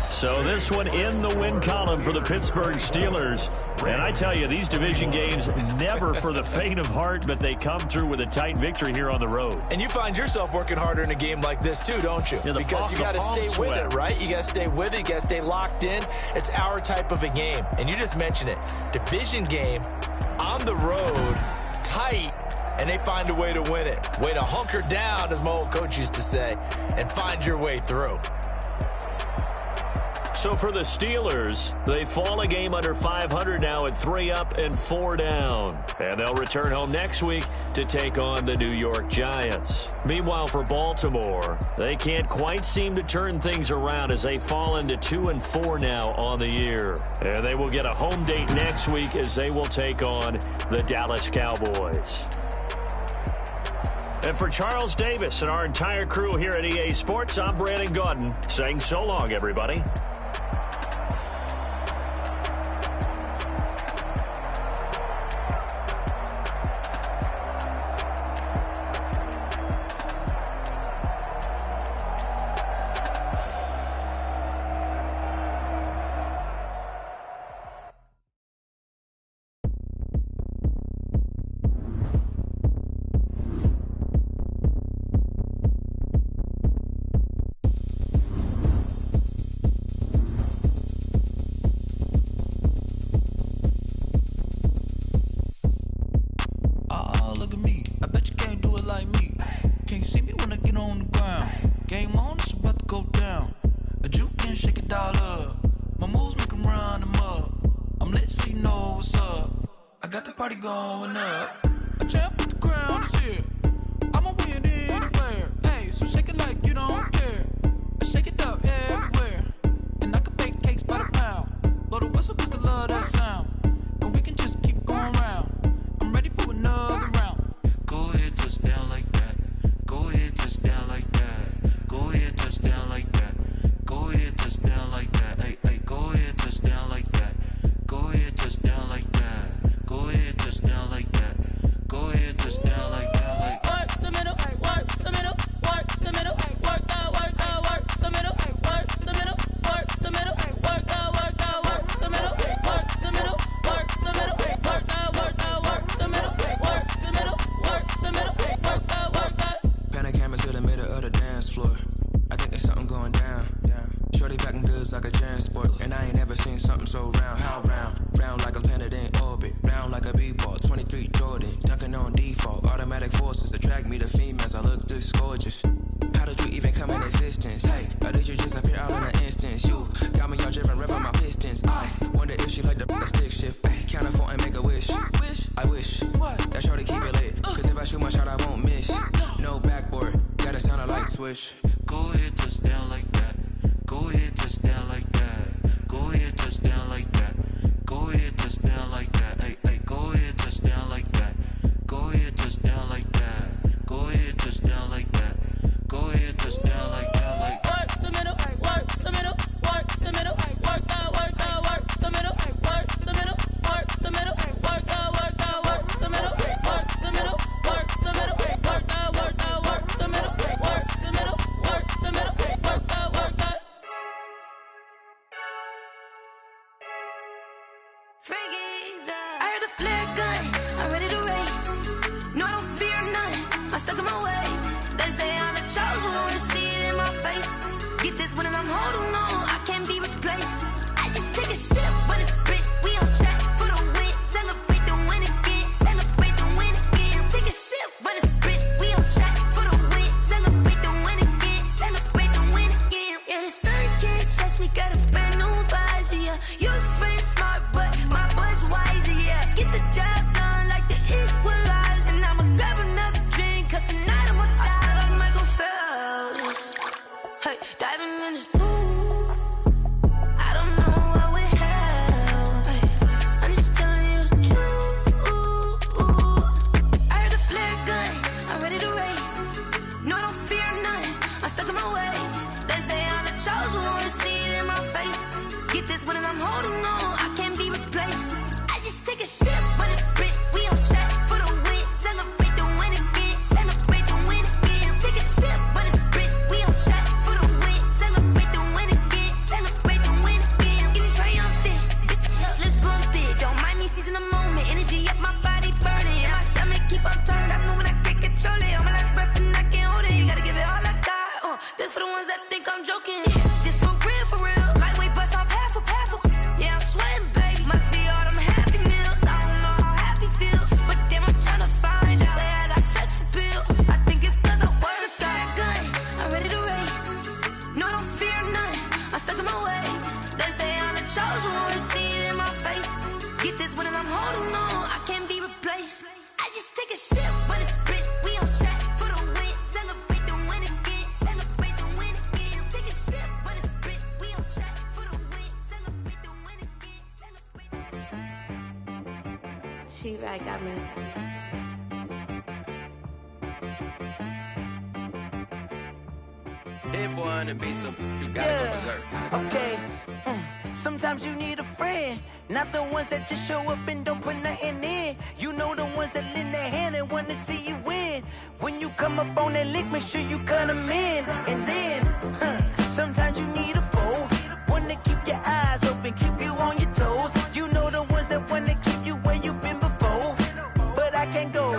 So this one in the win column for the Pittsburgh Steelers. And I tell you, these division games never for the faint of heart, but they come through with a tight victory here on the road. And you find yourself working harder in a game like this too, don't you? Yeah, because you got to stay with it, right? You got to stay with it. You got to stay locked in. It's our type of a game. And you just mentioned it. Division game, on the road, tight, and they find a way to win it. Way to hunker down, as my old coach used to say, and find your way through. So for the Steelers, they fall a game under 500 now at 3 up and 4 down. And they'll return home next week to take on the New York Giants. Meanwhile, for Baltimore, they can't quite seem to turn things around as they fall into 2 and 4 now on the year. And they will get a home date next week as they will take on the Dallas Cowboys. And for Charles Davis and our entire crew here at EA Sports, I'm Brandon Gaudin saying so long, everybody. got the party going up. A champ with the crown is here. I'ma win anywhere. Hey, so shake it like you don't care. Shake it up everywhere. And I can bake cakes by the pound. Blow the whistle cause I love that sound. And we can just keep going round. I'm ready for another round. Go ahead, touch down like that. Go ahead, touch down like that. Go ahead, touch down like that. Go ahead, touch down like that. Hey, hey, go ahead, touch down like that. Go ahead, touch down like that. Go ahead, touch down like that. Go ahead, touch down like that. Like work the middle, work the middle, work the middle, work the middle, work the middle, work the middle, work the middle, work the middle, work the middle, work the middle, work the middle, work the middle, work the. pan a camera to the middle of the dance floor. I think there's something going down. Shorty packing goods like a transport, and I ain't never seen something so round. How round? Round like a planet in orbit, round like a b-ball. 23 Jordan, dunking on default. Automatic forces attract me to females. I look this gorgeous. How did you even come in existence? Hey, or did you just appear out in an instance? You got me all driven, revving my pistons. I wonder if she like the stick shift. Hey, count a four and make a wish. I wish that shorty keep it lit. Cause if I shoot my shot, I won't miss. No backboard, gotta sound a light switch. Go ahead, touch down like that. Go ahead, touch down like that. Go ahead, touch down like that. Go ahead, touch down like that. Hey, hey, go ahead, touch down like that. Go ahead, touch down like that. Go ahead, touch down like that. Go ahead, touch down like that. Like work the middle, work the middle, work the middle, work the middle, work the middle, work the middle, work the middle, work the middle, work the middle, work the middle, work the middle, work the middle, work the middle, work the middle, work the. I heard a flare gun, I'm ready to race. No, I don't fear none, I'm stuck in my ways. They say I'm the chosen one, to see it in my face. Get this one and I'm holding on, I can't be replaced. I just take a sip, but it's split, we on track for the win. Celebrate the win again, celebrate the win again. Take a sip, but it's split, we on track for the win. Celebrate the win again, celebrate the win again. Yeah, the sun can't touch me, got a brand new visor, yeah. Your friend's smart, but my boy's wiser, yeah. Get the job done like the equalizer. And I'ma grab another drink, cause tonight I'ma die like Michael Phelps. Hey, diving in this pool, I don't know what would help. Hey, I'm just telling you the truth. I heard a flare gun, I'm ready to race. No, I don't fear none, I'm stuck in my ways. They say I'm the chosen one, to see it in my face. Get this one and I'm holding on, I can't be replaced. I just take a sip, but it's split, we on track for the win. Celebrate the win again, celebrate the win again. Take a sip, but it's split, we on track for the win. Celebrate the win again, celebrate the win again. Get it triumphant, let's bump it. Don't mind me seizing the moment, energy up my body burning. And my stomach keep on turning, stop moving, I can't control it. On my last breath and I can't hold it. You gotta give it all I got, this for the ones that think I'm joking. This for real, lightweight bust off half a. Yeah, I'm sweating, baby, must be all them happy meals. I don't know how happy feels, but damn, I'm tryna find you. Say I got sex appeal, I think it's cause I work that gun. I'm ready to race, no, I don't fear none, I'm stuck in my ways. They say I'm the chosen one, to see it in my face. Get this one and I'm holding on, I can't be replaced. I just take a sip, but it's split, we on track for the win. Celebrate the win again, celebrate the win again. Take a sip, but it's split, we on track for the win. Celebrate the win again, celebrate the win. She right, got me. Hit boy and be so you gotta go berserk. Okay. Sometimes you need a friend, not the ones that just show up and don't put nothing in. You know the ones that lend their hand and want to see you win. When you come up on that lick, make sure you cut them in. And then, sometimes you need a foe, one to keep your eyes open, keep you on your toes. You know the ones that want to keep you where you've been before. But I can't go,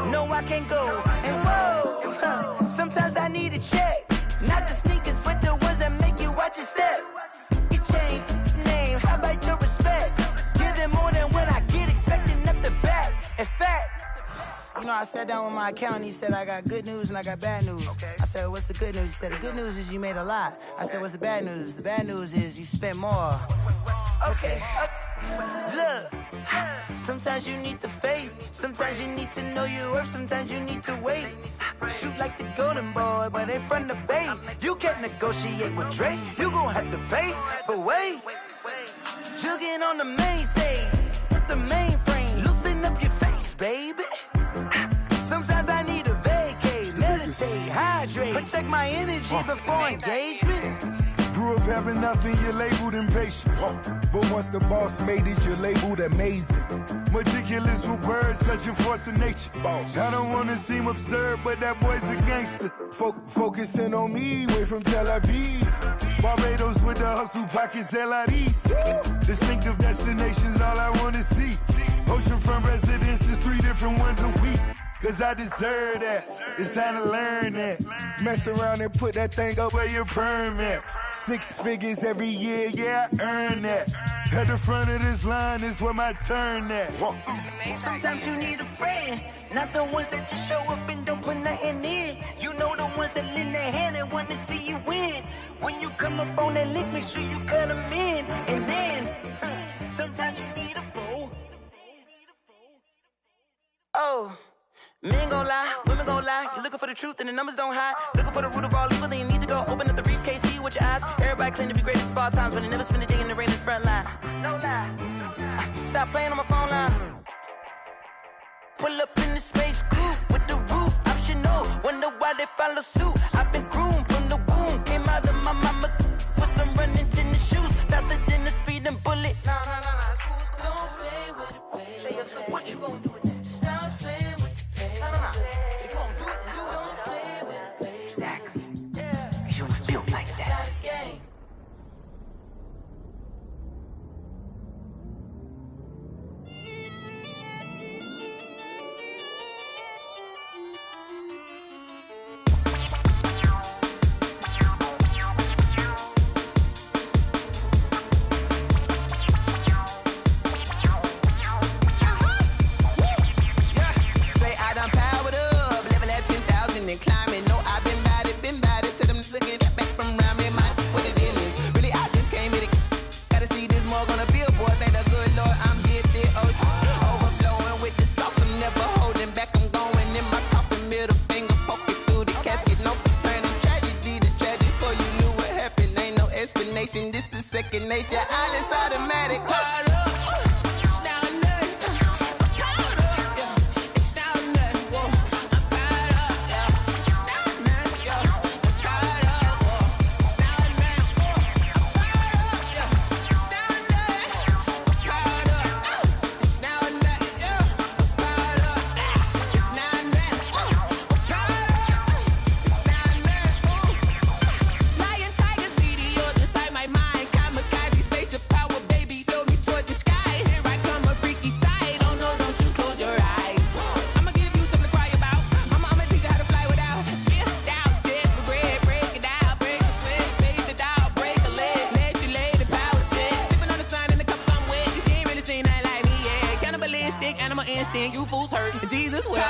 no I can't go. And whoa, sometimes I need a check, not the sneakers, but the ones that make you watch your step. You change name, how about your respect? Give them more than what I get, expecting up the back. In fact, you know, I sat down with my accountant, he said I got good news and I got bad news. Okay. I said, what's the good news? He said, the good news is you made a lot. I said, what's the bad news? The bad news is you spent more. Okay. Look, sometimes you need the faith. Sometimes you need to know your worth. Sometimes you need to wait. Shoot like the golden boy, but ain't from the bay. You can't negotiate with Drake. You gon' have to pay. But wait, jugging on the main stage with the mainframe. Loosen up your face, baby. Sometimes I need a vacate, meditate, hydrate, protect my energy before engagement. Grew up having nothing, you're labeled impatient. But once the boss made it, you're labeled amazing. Meticulous with words, such a force of nature. I don't wanna seem absurd, but that boy's a gangster. Focusing on me, way from Tel Aviv. Barbados with the hustle pockets, LIDs. Distinctive destinations, all I wanna see. Oceanfront residences, 3 different ones a week. Cause I deserve that, it's time to learn that. Mess around and put that thing up where your perm at. 6 figures every year, yeah, I earn that. At the front of this line is where my turn at. Sometimes you need a friend, not the ones that just show up and don't put nothing in. You know the ones that lend their hand and want to see you win. When you come up on that link, make sure you cut them in. And then, sometimes you need a fool. Oh. Men gon' lie, women gon' lie. You're looking for the truth and the numbers don't hide. Looking for the root of all evil, then you need to go open up the briefcase, see with your eyes. Everybody claim to be greatest of all times, but they never spend a day in the rain in the front line. No lie. Stop playing on my phone line. Pull up in the space coupe with the roof optional. Wonder why they follow suit. I've been groomed from the womb. Came out of my mama with some running tennis shoes. Faster than the speeding bullet. Nah, it's cool, it's cool. Don't play with it, baby. Say, what you gon' do with it? Stop playing with it. If you gon' do it, then you don't play with it, baby. Exactly. Cause you ain't built like that. This is second nature, all is automatic. You fools hurt. Jesus will.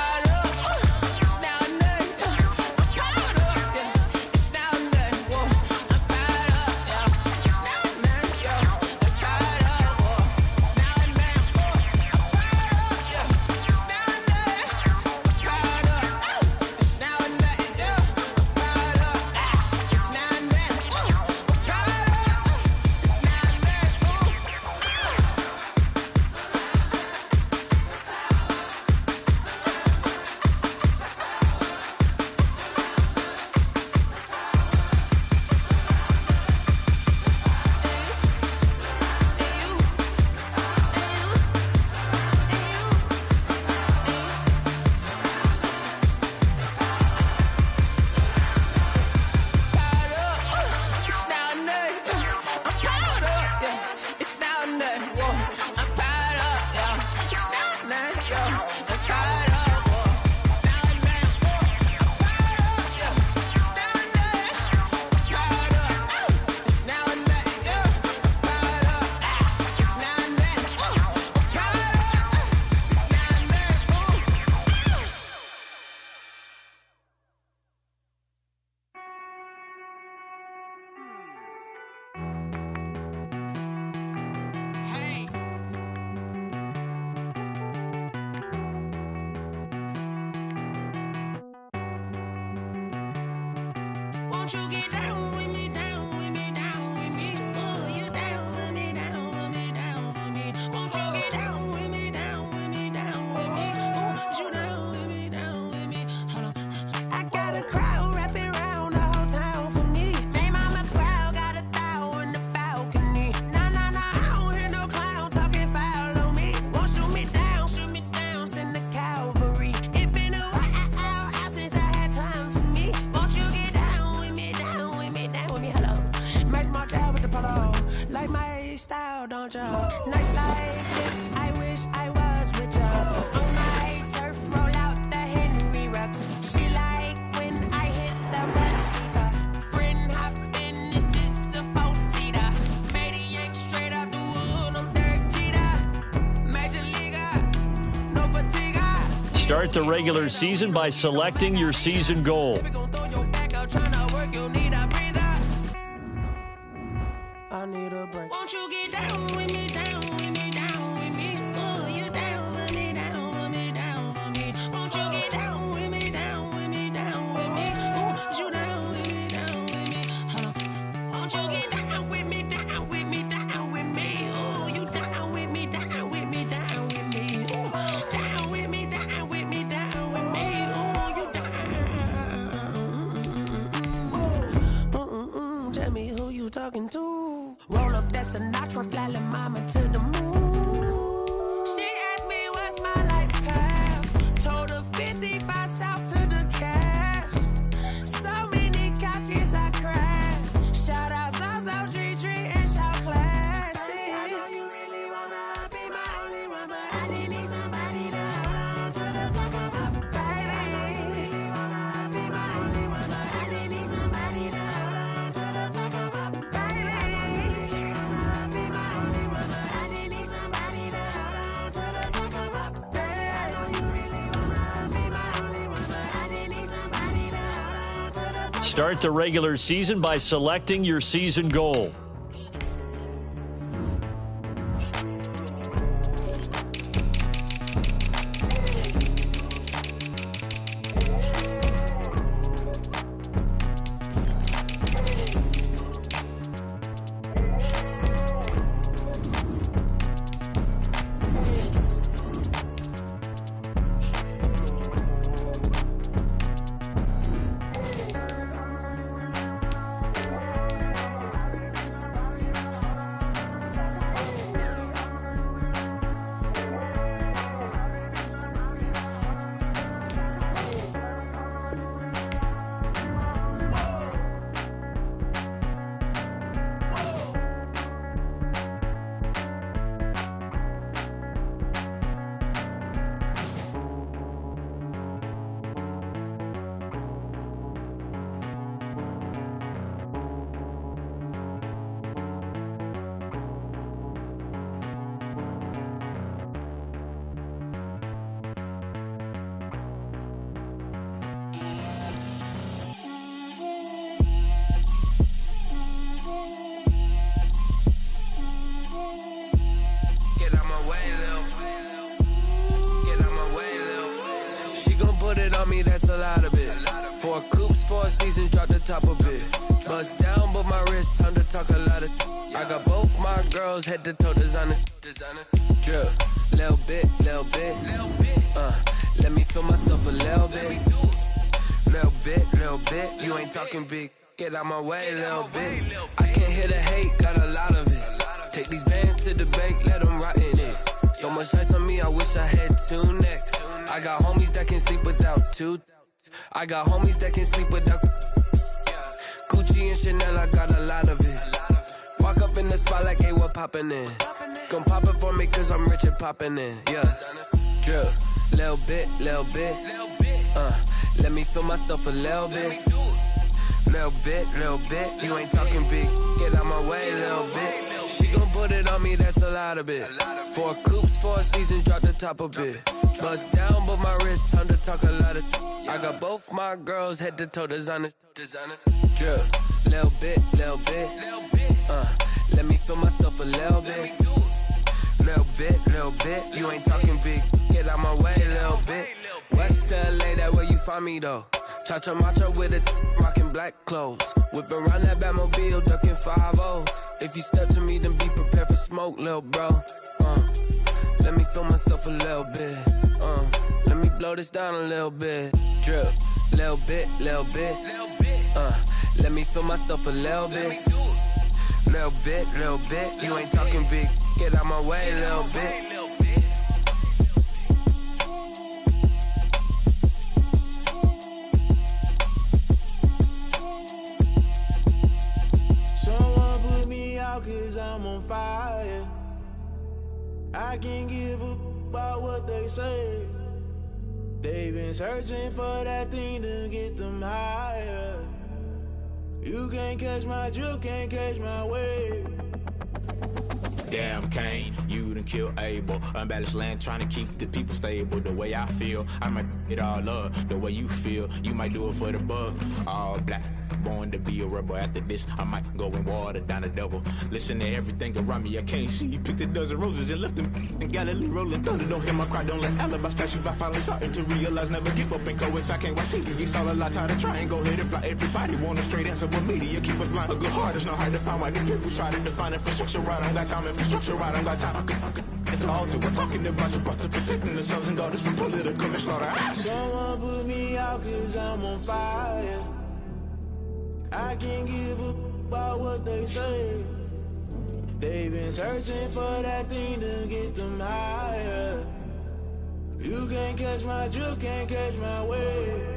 Won't you get down with me, down with me, down with me? Oh, you down with me, down with me, down with me. Won't you get down with me, down with me, down with me? Oh, you down with me, down with me? Hold on. I got a crowd wrapping around the whole town for me. Hey, mama proud, got a thou in the balcony. Nah, nah, nah, I don't hear no clown talking foul on me. Won't shoot me down, send the cavalry. It been a while since I had time for me. Won't you get down with me, down with me, down with me? Hello, Max Mark down with the polo. Like my style, don't you? Nice like this, I wish I was with you. On my turf, roll out the Henry Rux. She like when I hit the receiver. Friend hop in, this is a four-seater. Matey yank straight out the wood, I'm Derek Jeter. Major leaguer, no fatigue. Start the regular season by selecting your season goal. I need a break. Won't you get down with me, down with me, down with me? Oh, you down with me, down with me, down with me? Won't you get down with me, down with me, down with me? Oh, you down with me, down with me? Hold on. Won't you get down with me, down with me, down with me? Oh, you down with me, down with me, down with me? Oh, down with me, down with me, down with me? Oh, you down. Tell me who you talking to. Roll up that Sinatra, flying mama to the moon. She asked me what's my life path. Told her 55 south to the cab. So many couches I cried. Shout out South Tree and shout classy. I know you really wanna be my only one, but I didn't need somebody to hold on to the second up, baby. I know you really wanna be my only one, but I didn't need somebody to hold on to the second up, baby. Start the regular season by selecting your season goal. Me, that's a lot of it. 4 coops, 4 seasons, drop the top a bit. Bust down, but my wrist, time to talk a lot of. I got both my girls, head to toe designer. Drip, little bit. Let me feel myself a little bit. Little bit. You ain't talking big. Get out my way, little bit. I can't hear the hate, got a lot of it. Take these bands to the bank, let them rot in it. So much ice on me, I wish I had 2 necks. I got homies that can sleep without 2. I got homies that can sleep without Gucci and Chanel, I got a lot of it. Walk up in the spot like, hey, what poppin' in? Gon' pop it for me cause I'm rich and poppin' in. Yeah, drip, little bit. Let me feel myself a little bit. Little bit. You ain't talking big. Get out my way, little bit. She gon' put it on me, that's a lot of it. 4 coops, 4 seasons, drop the top a bit. Bust down, but my wrist, time to talk a lot of. I got both my girls, head to toe designer. Drip, little bit. Let me feel myself a little bit. Little bit. You ain't talking big. Get out my way, little bit. West LA, that where you find me though. Cha-cha matcha with it, rockin' black clothes. Whip around that Batmobile, ducking 5-0. If you step to me, then be prepared for smoke, lil' bro. Let me feel myself a little bit. Let me blow this down a little bit. Drip, little bit, little bit. Let me feel myself a little bit. Little bit, little bit. You ain't talking big. Get out my way, little bit. Cause I'm on fire. I can't give up about what they say. They've been searching for that thing to get them higher. You can't catch my drift, can't catch my wave. Damn, Kane, you done killed Abel. Unbalanced land, trying to keep the people stable. The way I feel, I might it all up. The way you feel, you might do it for the bug. All black, born to be a rebel. After this, I might go and water down the devil. Listen to everything around me, I can't see. Picked a dozen roses and left them in Galilee rolling thunder. Don't hear my cry, don't let alibis pass you. I finally starting to realize, never give up and coast. I can't watch TV, it's all a lot. Tired of trying, go ahead and fly. Everybody want a straight answer, but media keep us blind. A good heart is not hard to find. Why the people try to define infrastructure right? I don't got time, infrastructure right, I don't got time. I could it's all to we're talking about your to protecting the sons and daughters from political manslaughter. Someone put me out cause I'm on fire. I can't give up about what they say. They've been searching for that thing to get them higher. You can't catch my drift, can't catch my wave.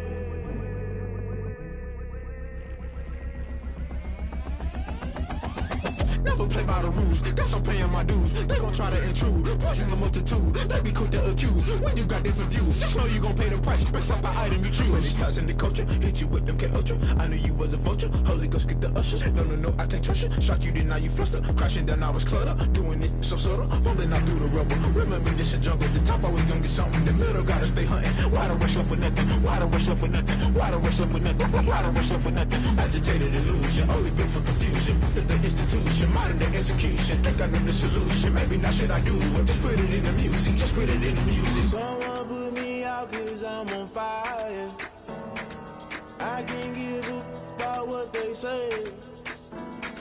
Never play by the rules, guess I'm paying my dues. They gon' try to intrude, poison the multitude. They be quick to accuse, when you got different views. Just know you gon' pay the price, based off the item you choose. When it's ties in the culture, hit you with MK Ultra. I knew you was a vulture, Holy Ghost get the ushers. No, I can't trust you. Shock you, then now you fluster. Crashing down, I was clutter. Doing this so subtle, fumbling out through the rubble. Remember this in jungle, the top always gonna get something. The middle gotta stay hunting. Why the rush left with nothing? Why the rush left with nothing? Why the rush left with nothing? Why the rush left with nothing? Agitated illusion, only built for confusion. The institution, modern day execution. Think I know the solution. Maybe not should I do it? Just put it in the music. Just put it in the music. Someone put me out cause I'm on fire. I can't give up about what they say.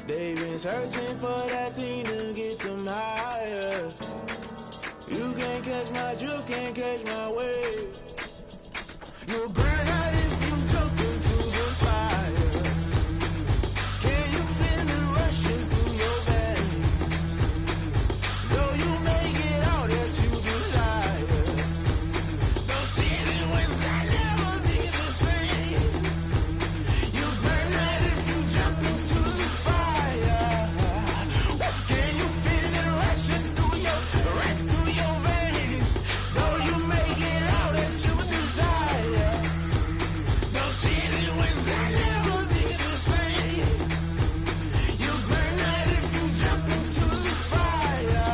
They've been searching for that thing to get them higher. You can't catch my drift, can't catch my wave. You'll burn out if you jump into the fire. Can you feel it rushing through your veins? Though you make it all that you desire. Those feelings will never be the same. You burn out if you jump into the fire. Can you feel it rushing through your veins? Though you make it all that you desire. Those feelings will never be the same. You burn out if you jump into the fire.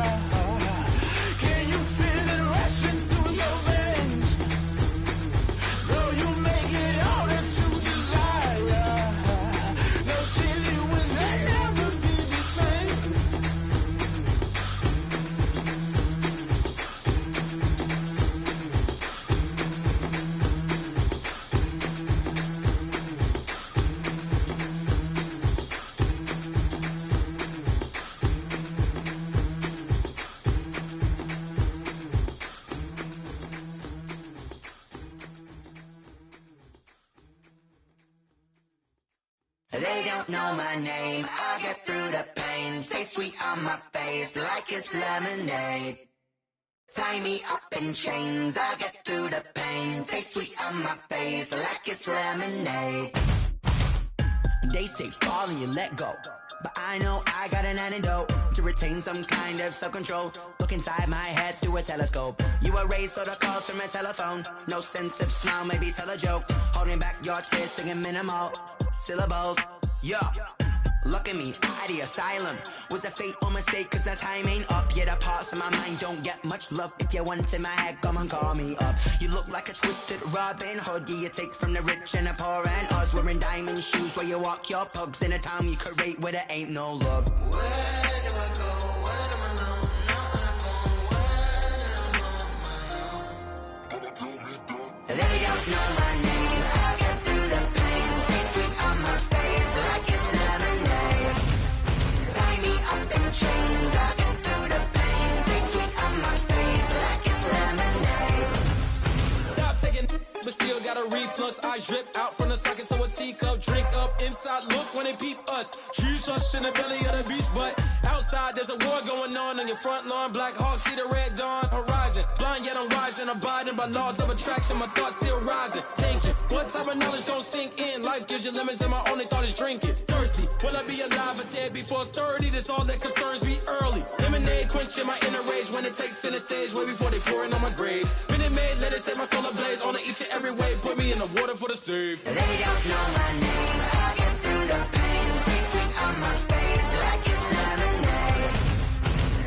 Can you feel it rushing through your veins? Though you make it all that you desire. Those feelings will never be the same. They don't know my name, I get through the pain. Taste sweet on my face like it's lemonade. Tie me up in chains, I get through the pain. Taste sweet on my face like it's lemonade. They say fall and you let go, but I know I got an antidote to retain some kind of self-control. Look inside my head through a telescope. You erase all the calls from a telephone. No sense of smile, maybe tell a joke. Holding back your tears, singing minimal syllables. Yeah, look at me, out of the asylum. Was a fate or mistake, cause the time ain't up. Yeah, the parts of my mind don't get much love. If you want in my head, come and call me up. You look like a twisted Robin Hood. Yeah, you take from the rich and the poor and us. Wearing diamond shoes where you walk your pugs. In a town you create where there ain't no love. Where do I go? When I'm alone? Not on the phone. When I'm on my own. They don't know my name. I get through the pain. Taste sweet on my face like it's drink up inside, look when they peep us. Huge us in the belly of the beast, but outside there's a war going on your front lawn. Black Hawk, see the red dawn horizon. Blind yet I'm rising, abiding by laws of attraction. My thoughts still rising, thinking, what type of knowledge don't sink in? Life gives you lemons and my only thought is drinking. Thirsty, will I be alive or dead before 30? That's all that concerns me early. Lemonade quenching my inner rage when it takes center stage way before they pour it on my grave. Minute Maid, let it set my soul ablaze on each and every way. Put me in the water for the save. They don't know my name. I get through the pain. Tasting on my face like it's lemonade.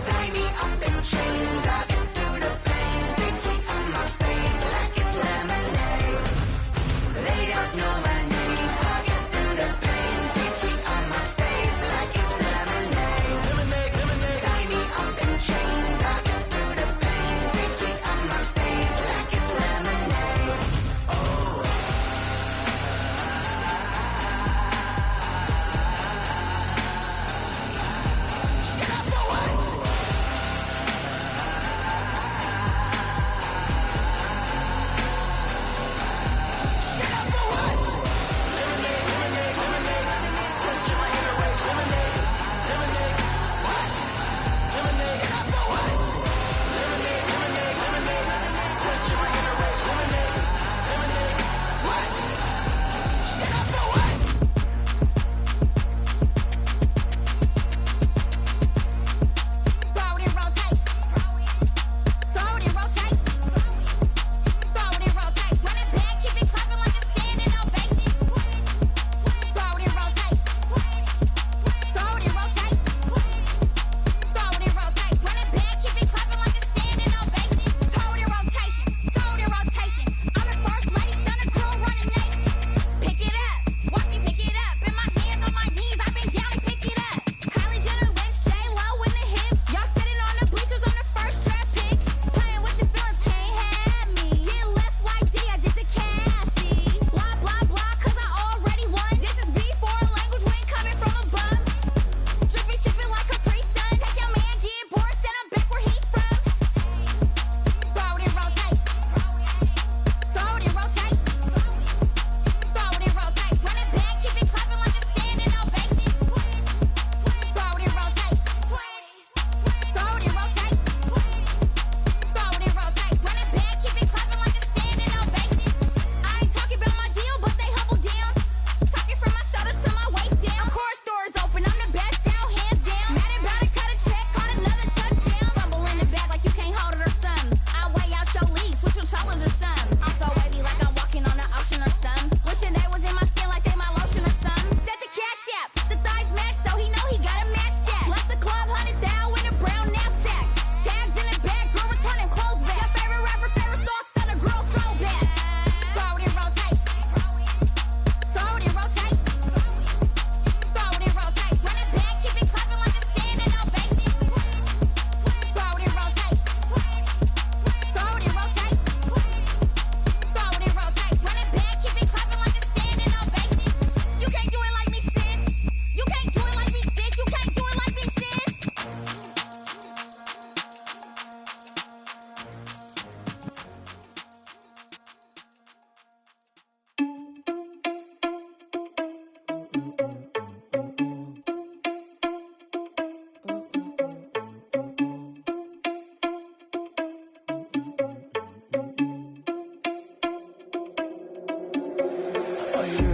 Tie me up in chains. I get through the pain. Tasting on my face like it's lemonade. They don't know my name. I get through the pain. Tasting on my face like it's lemonade. Lemonade, lemonade. Tie me up in chains. I get through the pain. Tasting on my face like it's lemonade. Oh.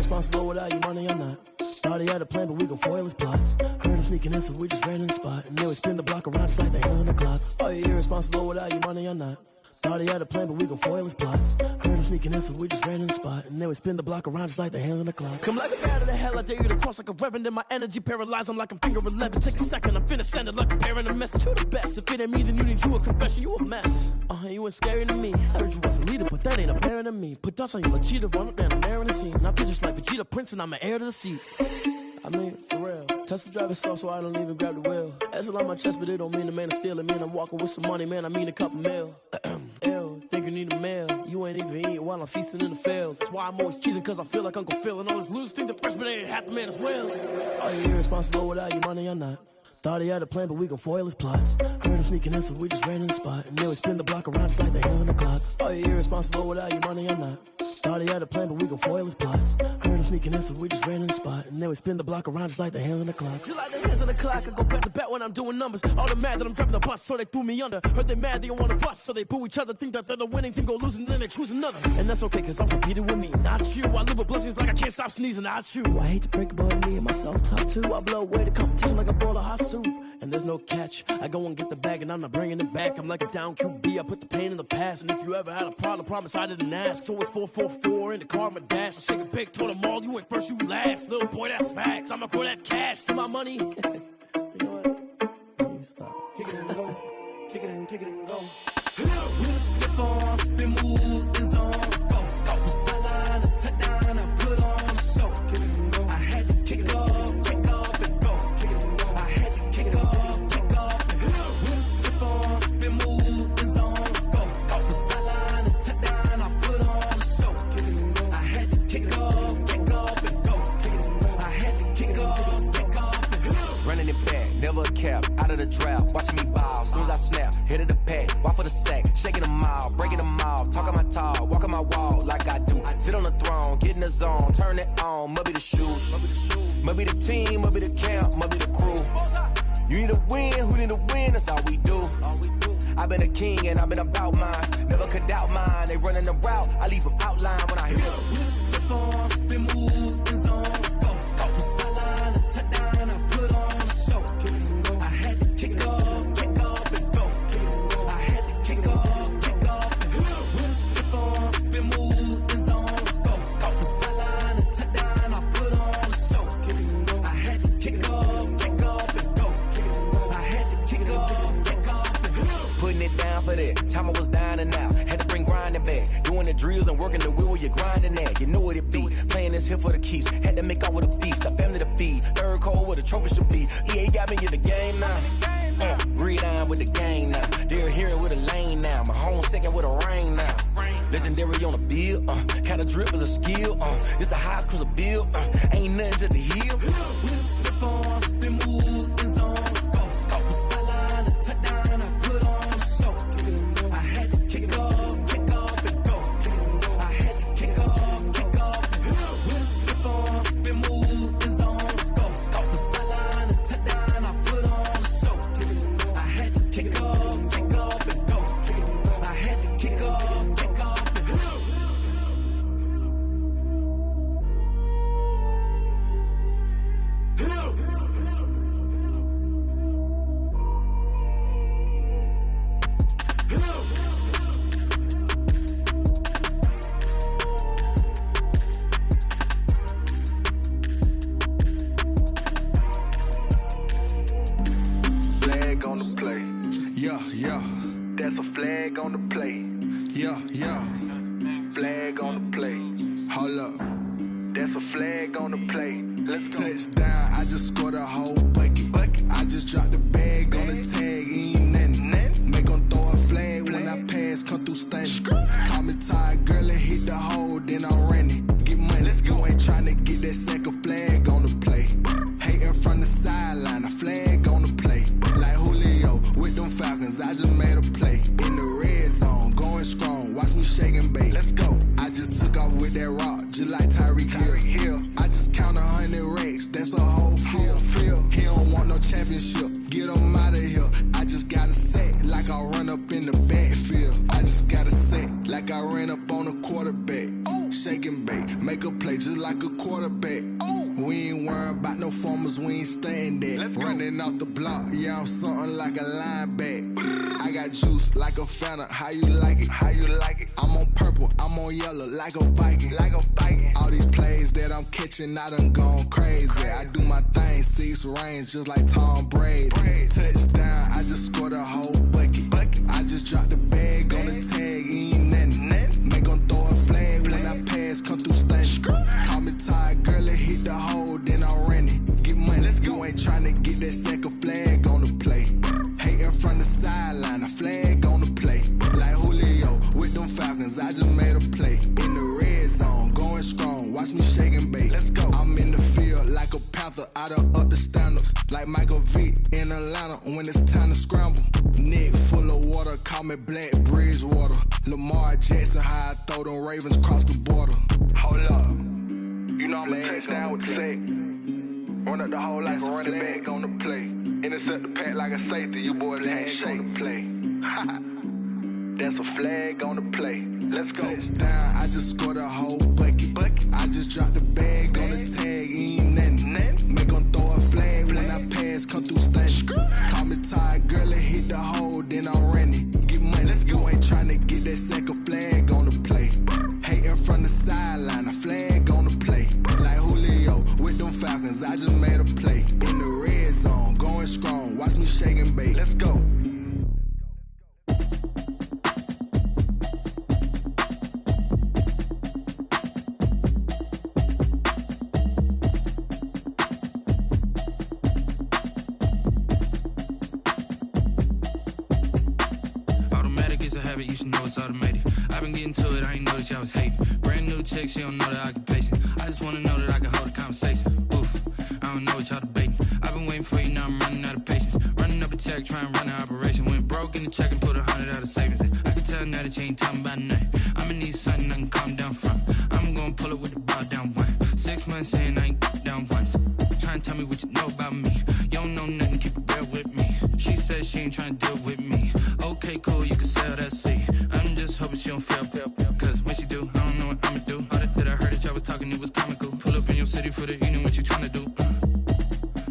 Irresponsible without your money or not. Thought he had a plan, but we gon' foil his plot. Heard him sneaking in, so we just ran in the spot. And then we spin the block around just like the hands on the clock. Are you irresponsible without your money or not? Thought he had a plan, but we gon' foil his plot. Heard him sneaking in, so we just ran in the spot. And then we spin the block around just like the hands on the clock. Come like a bat of the hell, I dare you to cross like a reverend. In my energy paralyzed, I'm like I'm finger 11. Take a second, I'm finna send it like a parent a message. You the best, if it ain't me, then you need you a confession. You a mess, you ain't scary to me. Heard you was a leader, but that ain't apparent to me. Put dust on you like cheetah, run up down the air in the scene. Now I just like Vegeta Prince, and I'm an heir to the seat. I mean, for real. Touch the driver's soft, so I don't even grab the wheel. That's on my chest, but it don't mean the man is stealing. Man, I'm walking with some money, man, I mean a couple mil. Ew, think you need a meal. You ain't even eating while I'm feasting in the field. That's why I'm always cheesing, cause I feel like Uncle Phil. And all those losers think the freshman ain't half the man as well. Are you irresponsible without your money or not? Thought he had a plan, but we gon' foil his plot. Heard him sneaking in, so we just ran in the spot. And then we spin the block around just like the hands on the clock. Are you irresponsible without your money or not? Thought he had a plan, but we gon' foil his plot. Heard him sneaking in, so we just ran in the spot. And then we spin the block around just like the hands on the clock. Just like the hands on the clock, I go back to back when I'm doing numbers. All the mad that I'm driving the bus, so they threw me under. Heard they mad, they don't wanna bust, so they boo each other. Think that they're the winning team, go losing, then they choose another. And that's okay, cause I'm competing with me, not you. I live with blessings like I can't stop sneezing, not you. I hate to break it, but me and myself top two. I blow away the competition like a bowl of hot soup. And there's no catch, I go and get the bag and I'm not bringing it back. I'm like a down QB, I put the pain in the past. And if you ever had a problem, promise I didn't ask. So it's 444 in the car, my dash. I shake a big, told them all, you went first, you last. Little boy, that's facts, I'ma grow that cash to my money. You know what? Let me stop. Kick it and go, kick it and go. With a stiff on, spin move, is on, go. From sideline to touchdown, I put on a show. Kick it and go. I had to kick off and go. Kick it and go. I had to kick off and go. With a stiff on, spin move, is on, go. From sideline to touchdown, I put on a show. Kick it and go. I had to kick off and go. Kick it and go. I had to kick off and go. Running it back, never a cap, out of the draft, watching me ball. Soon as I snap, hit of the pack, walk for the sack, shaking them all, breaking them off, talking my talk, walking my wall like I do. Sit on the throne, get in the zone, turn it on, must be the shoes, must be the team, must be the camp, must be the crew. You need a win, who need a win, that's all we do. I've been a king and I've been about mine, never could doubt mine. They running the route, I leave them outline when I hear them. Step on, spin move, is on, go. From sideline to touchdown, I put on a show. I had to kick off and go. I had to kick off and go. Step on, spin move, is on, go. From sideline to touchdown, I put on a show. I had to kick off and go. I had to kick off and go. Putting it down for that, time I was down and out, had to bring grinding back, doing the drills and working the wheel where you're grinding at, you know what it be, playing this here for the keeps, had to make out with a feast, a family to feed, third cold where the trophy should be, EA got me in the game now, read on with the game now, they're hearing with a lane now, my home second with a rain now, legendary on the field, kind of drip is a skill, it's the highest cruiser bill, ain't nothing just the heel. Step on, spin move, is on, go. From sideline to touchdown, I put on a show. I had to kick off and go. I had to kick off and go. Step on, spin move, is on, go. From sideline to touchdown, I put on a show. I had to kick off and go. I had to kick off and go. Flag on the play. Yeah, yeah. That's a flag on the play. Yeah, yeah. Flag on the play. Hold up. That's a flag on the play. Let's go. Touchdown, I just scored a whole bucket. I just dropped the bag on the tag, ain't nothing. Make them throw a flag when I pass, come through stunning. Call me tired, girl, and hit the hole, then I'm running. Get money, you ain't tryna get that second flag on the play. Hating from the sideline, a flag on the play. Like Julio with them Falcons, I just made a play. In the red zone, going strong, watch me shake and bake. Let's go. I just took off with that rock, just like Tyreek Hill. I just count 100 racks, that's a whole field. He don't want no championship, get him out of here. I just got a set, like I run up in the backfield. I just got a set, like I ran up on a quarterback. Shake and bake, make a play just like a quarterback. We ain't worrying about no formers, we ain't staying there. Running off the block, yeah, I'm something like a linebacker. I got juice like a Fanta, how you like it? How you like it? I'm on purple, I'm on yellow, like a Viking. Like a Viking. All these plays that I'm catching, I done gone crazy. I do my thing, 6 range, just like Tom Brady. Touchdown, I just scored a whole bucket. I just dropped the bag on the tag, ain't nothing. Make them throw a flag when I pass, come through stunning. Call me tired, girl, and hit the hole, then I'm running. Get money, you ain't tryna get that second flag on the play. Hating from the sideline, a flag on the play. Like Julio with them Falcons, I just made a play. In the red zone, going strong, watch me shake and bake. I'm in the field like a panther, I done up the stand Reynolds, like Michael Vick in Atlanta when it's time to scramble. Neck full of water, call me Black Bridgewater. Lamar Jackson, how I throw them Ravens across the border. Hold up, you know I'm a touchdown with the sack. Run up the whole like a running back on the play. Intercept the pack like a safety, you boys ain't shake the play. That's a flag on the play. Let's go. Touchdown, I just scored a whole bucket. I just dropped the bag on the tag, ain't nothing. Make them throw a flag when I pass, come through stunning. Call me tired, girl, and hit the hole, then I'm running. Get money, you ain't tryna get that second flag on the play. Hating from the sideline, a flag on the play. Like Julio with them Falcons, I just made a play. In the red zone, going strong, watch me shake and bake. Let's go. You should know it's automated. I've been getting to it, I ain't noticed y'all was hating. Brand new chick, she don't know the occupation. I just wanna know that I can hold a conversation. Oof, I don't know what y'all debating. I've been waiting for you, now I'm running out of patience. Running up a check, trying to run an operation. Went broke in the check and put 100 out of savings in. I can tell now that you ain't talking about nothing. I'ma need something I can calm down from. I'm gonna pull it with the ball down one. 6 months in, I ain't down once. Trying to tell me what you know about me. You don't know nothing, keep it real with me. She said she ain't trying to deal with me. Okay, cool, you can sell that seat. I'm just hoping she don't fail. Cause when she do, I don't know what I'ma do. All that I heard that y'all was talking, it was comical. Pull up in your city for the evening, what you tryna do?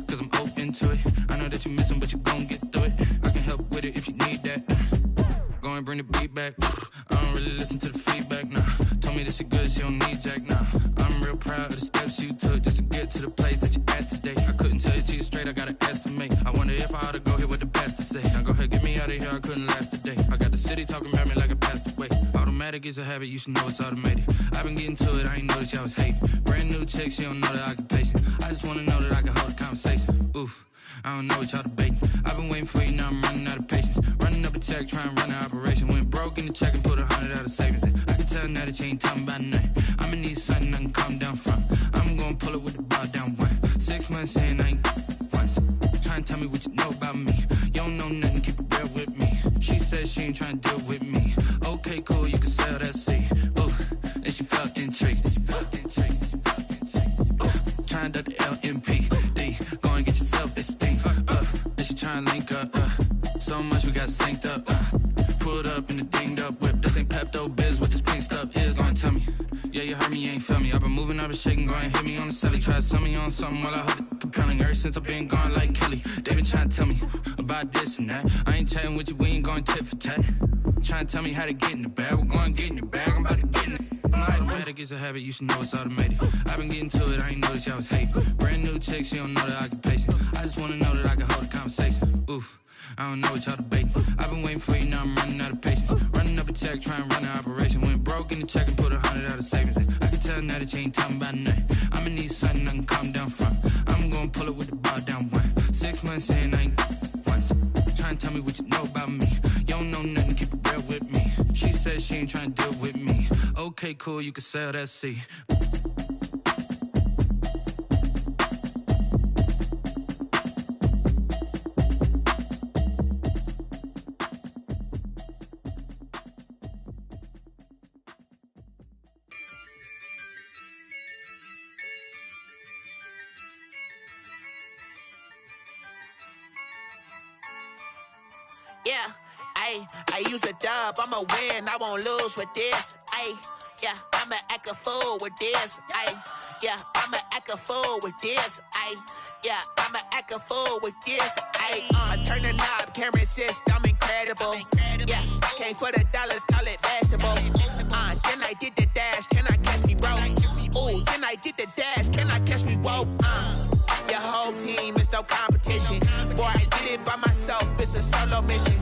Cause I'm open to it. I know that you missing, but you gon' get through it. I can help with it if you need that. Go and bring the beat back. I don't really listen to the feedback, nah. Told me that she good, she don't need Jack, nah. I'm real proud of the steps you took just to get to the place that you at today. I couldn't tell you to you straight, I gotta estimate. I wonder if I ought to go here with the best to say. Now go ahead, get me out of here, I couldn't last a day. I got the city talking about me like I passed away. Automatic is a habit, you should know it's automated. I've been getting to it, I ain't noticed y'all was hating. Brand new chick, she don't know the occupation. I just wanna know that I can hold a conversation. Oof, I don't know what y'all debating. I've been waiting for you, now I'm running out of patience. Running up a check, trying to run an operation. Went broke in the check and put 100 out of savings in. I can tell now that you ain't talking about nothing. I'ma need something I can calm down from. I'm gonna pull it with the ball down one. 6 months in, I ain't once. Trying to tell me what you know about me. You don't know nothing, keep it real with me. She said she ain't trying to deal with me. Okay, cool, you can sell that seat. Ooh, and she felt intrigued. Trying to duck the LMPD. Go and get your self-esteem up. And she trying to link up. So much we got synced up. Pulled up in the dinged up whip. This ain't Pepto-Biz, what this pink stuff is. Go and tell me. Yeah, you heard me, you ain't feel me. I've been moving, I've been shaking, go and hit me on the celly. Try to sell me on something while I hold it compelling. Ever since I've been gone like Kelly, they been trying to tell me about this and that. I ain't chatting with you, we ain't going tit for tat. Trying to tell me how to get in the bag. We're going to get in the bag, I'm about to get in it. Automatic is a habit, you should know it's automated. I've been getting to it, I ain't noticed y'all was hating. Brand new chick, she don't know the occupation. I just wanna know that I can hold a conversation. Oof, I don't know what y'all debating. I've been waiting for you, now I'm running out of patience. Running up a check, trying to run an operation. Went broke in the check and put 100 out of savings in. I can tell now that you ain't talking about nothing. I'ma need something I can calm down from. I'm gonna pull it with the ball down one. 6 months in, I ain't once. Trying to tell me what you know about me. You don't know nothing, keep it real with me. She said she ain't trying to deal with me. Okay, cool, you can sell that seat. Yeah, I use a dub, I'ma win, I won't lose with this. Yeah, I'ma act a fool with this. Yeah, I'ma act a fool with this. Yeah, I'ma act a fool with this. I turn the knob, can't resist, I'm incredible. Yeah, came for the dollars, call it vegetable. Then I did the dash, can I catch me, bro? Ooh, then I did the dash, can I catch me, whoa? Your whole team is no competition. Boy, I did it by myself, it's a solo mission.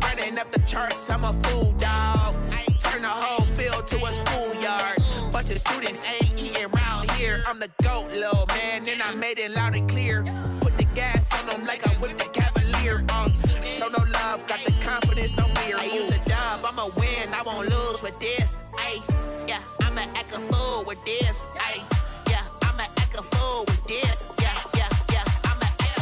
Running up the charts, I'm a fool, dog. Turn the whole field to a schoolyard. Bunch of students ain't eating round here. I'm the GOAT, little man, and I made it loud and clear. Put the gas on them like I whipped the Cavalier. Show no love, got the confidence, no fear. I use a dub, I'ma win, I won't lose with this. Yeah, I'ma act a fool with this. Yeah, I'ma act a fool with this. Yeah, I'ma act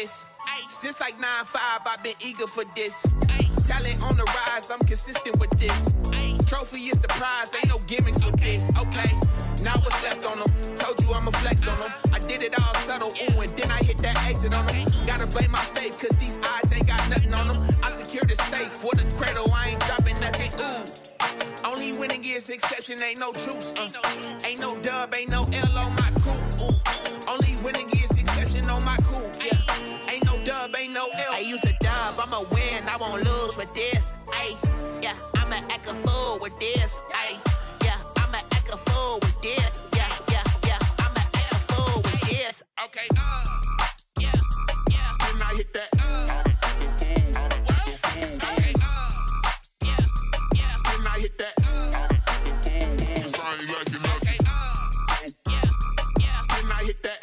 this. Ay, since like 9-5, I've been eager for this. Ay, talent on the rise, I'm consistent with this. Ay, trophy is the prize, ain't no gimmicks with this. Okay, now what's left on them? Told you I'ma flex on them. I did it all subtle, ooh, and then I hit that exit on them. Gotta blame my faith, cause these odds ain't got nothing on them. I secured the safe for the cradle, I ain't dropping nothing, ooh. Only winning is exception, ain't no truce. Ain't no dub, ain't no L on my crew. Only winning is exception on my crew. Yeah. Ain't no dub, ain't no L. I use a dub, I'ma win, I won't lose with this. Ay, yeah, I'ma act a fool with this. Ay, yeah, I'ma act a fool with this. Yeah, yeah, yeah, I'ma act a fool with this. Okay, yeah, yeah. Then I hit that. Okay, yeah, yeah. Then I hit that. Cause I ain't liking nothing. Yeah, yeah. Then I hit that.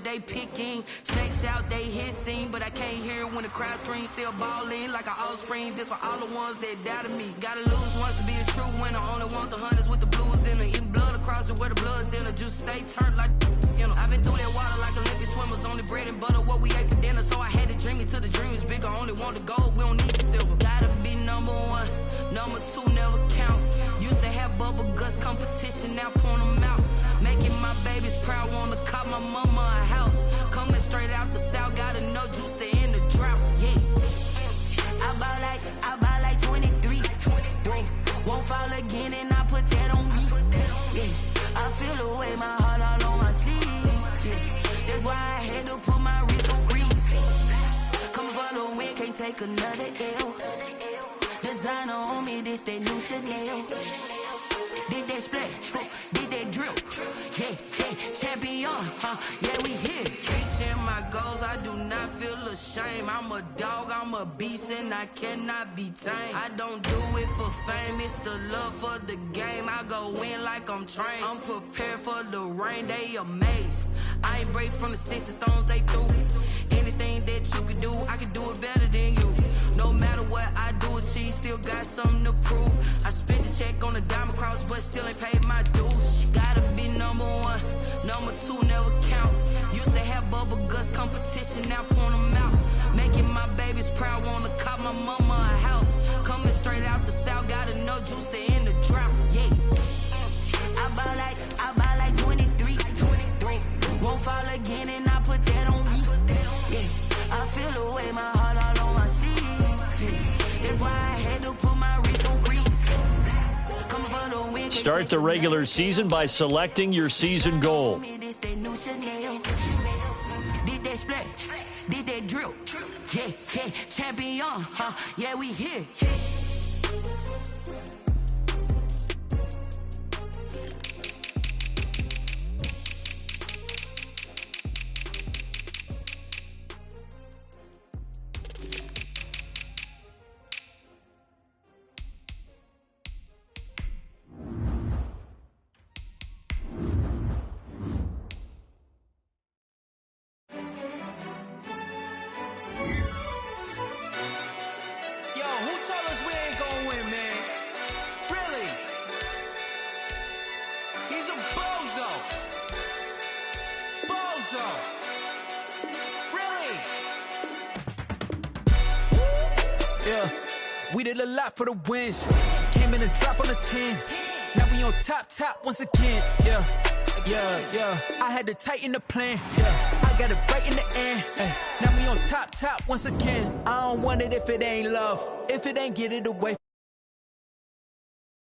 They picking snakes out, they hissing, but I can't hear when the crowd screams. Still balling like an offspring. This for all the ones that doubted me. Gotta lose once to be a true winner. Only want the hunters with the blues in it. Eating blood across it where the blood dinner. Juice stay turned like you know. I've been through that water like Olympic swimmers. Only bread and butter what we ate for dinner. So I had to dream it till the dream is bigger. Only want the gold, we don't need the silver. Gotta be number one, number two never count. Used to have bubble guts competition, now point them out. Making my babies proud, wanna cop my mama a house. Coming straight out the south, gotta know juice to end the drought. Yeah, I buy like 23. Won't fall again, and I put that on me. Yeah, I feel the way, my heart all on my sleeve. Yeah, that's why I had to put my wrist on freeze. Coming for the win, can't take another L. Designer on me, this that new Chanel. Did that splash, did that drip. Yeah, yeah, champion, yeah, we here. Reaching my goals, I do not feel ashamed. I'm a dog, I'm a beast, and I cannot be tamed. I don't do it for fame, it's the love for the game. I go in like I'm trained. I'm prepared for the rain, they amazed. I ain't break from the sticks and stones they threw. Anything that you can do, I can do it better than you. No matter what I do, achieve, still got something to prove. I spent the check on the diamond cross, but still ain't paid my dues. Gotta be number one, number two never count. Used to have bubble guts competition, now point them out. Making my babies proud, wanna cop my mama a house. Coming straight out the south, gotta know juice to end the drought. Yeah, I buy like 23. Won't fall again, and I put that on me. Yeah, I feel the way, my heart all on my sleeve. Yeah, that's why I had to put my wrist on freeze. Coming for the win. Start the regular season by selecting your season goal. This that new Chanel. Did that splash, did that drip. Yeah, yeah, champion, yeah, we here. Who told us we yeah. We did a lot for the wins. Came in and dropped on the 10. Now we on top once again, yeah. I had to tighten the plan, yeah. I got it right in the end, now we on top once again. I don't want it if it ain't love. If it ain't, get it away.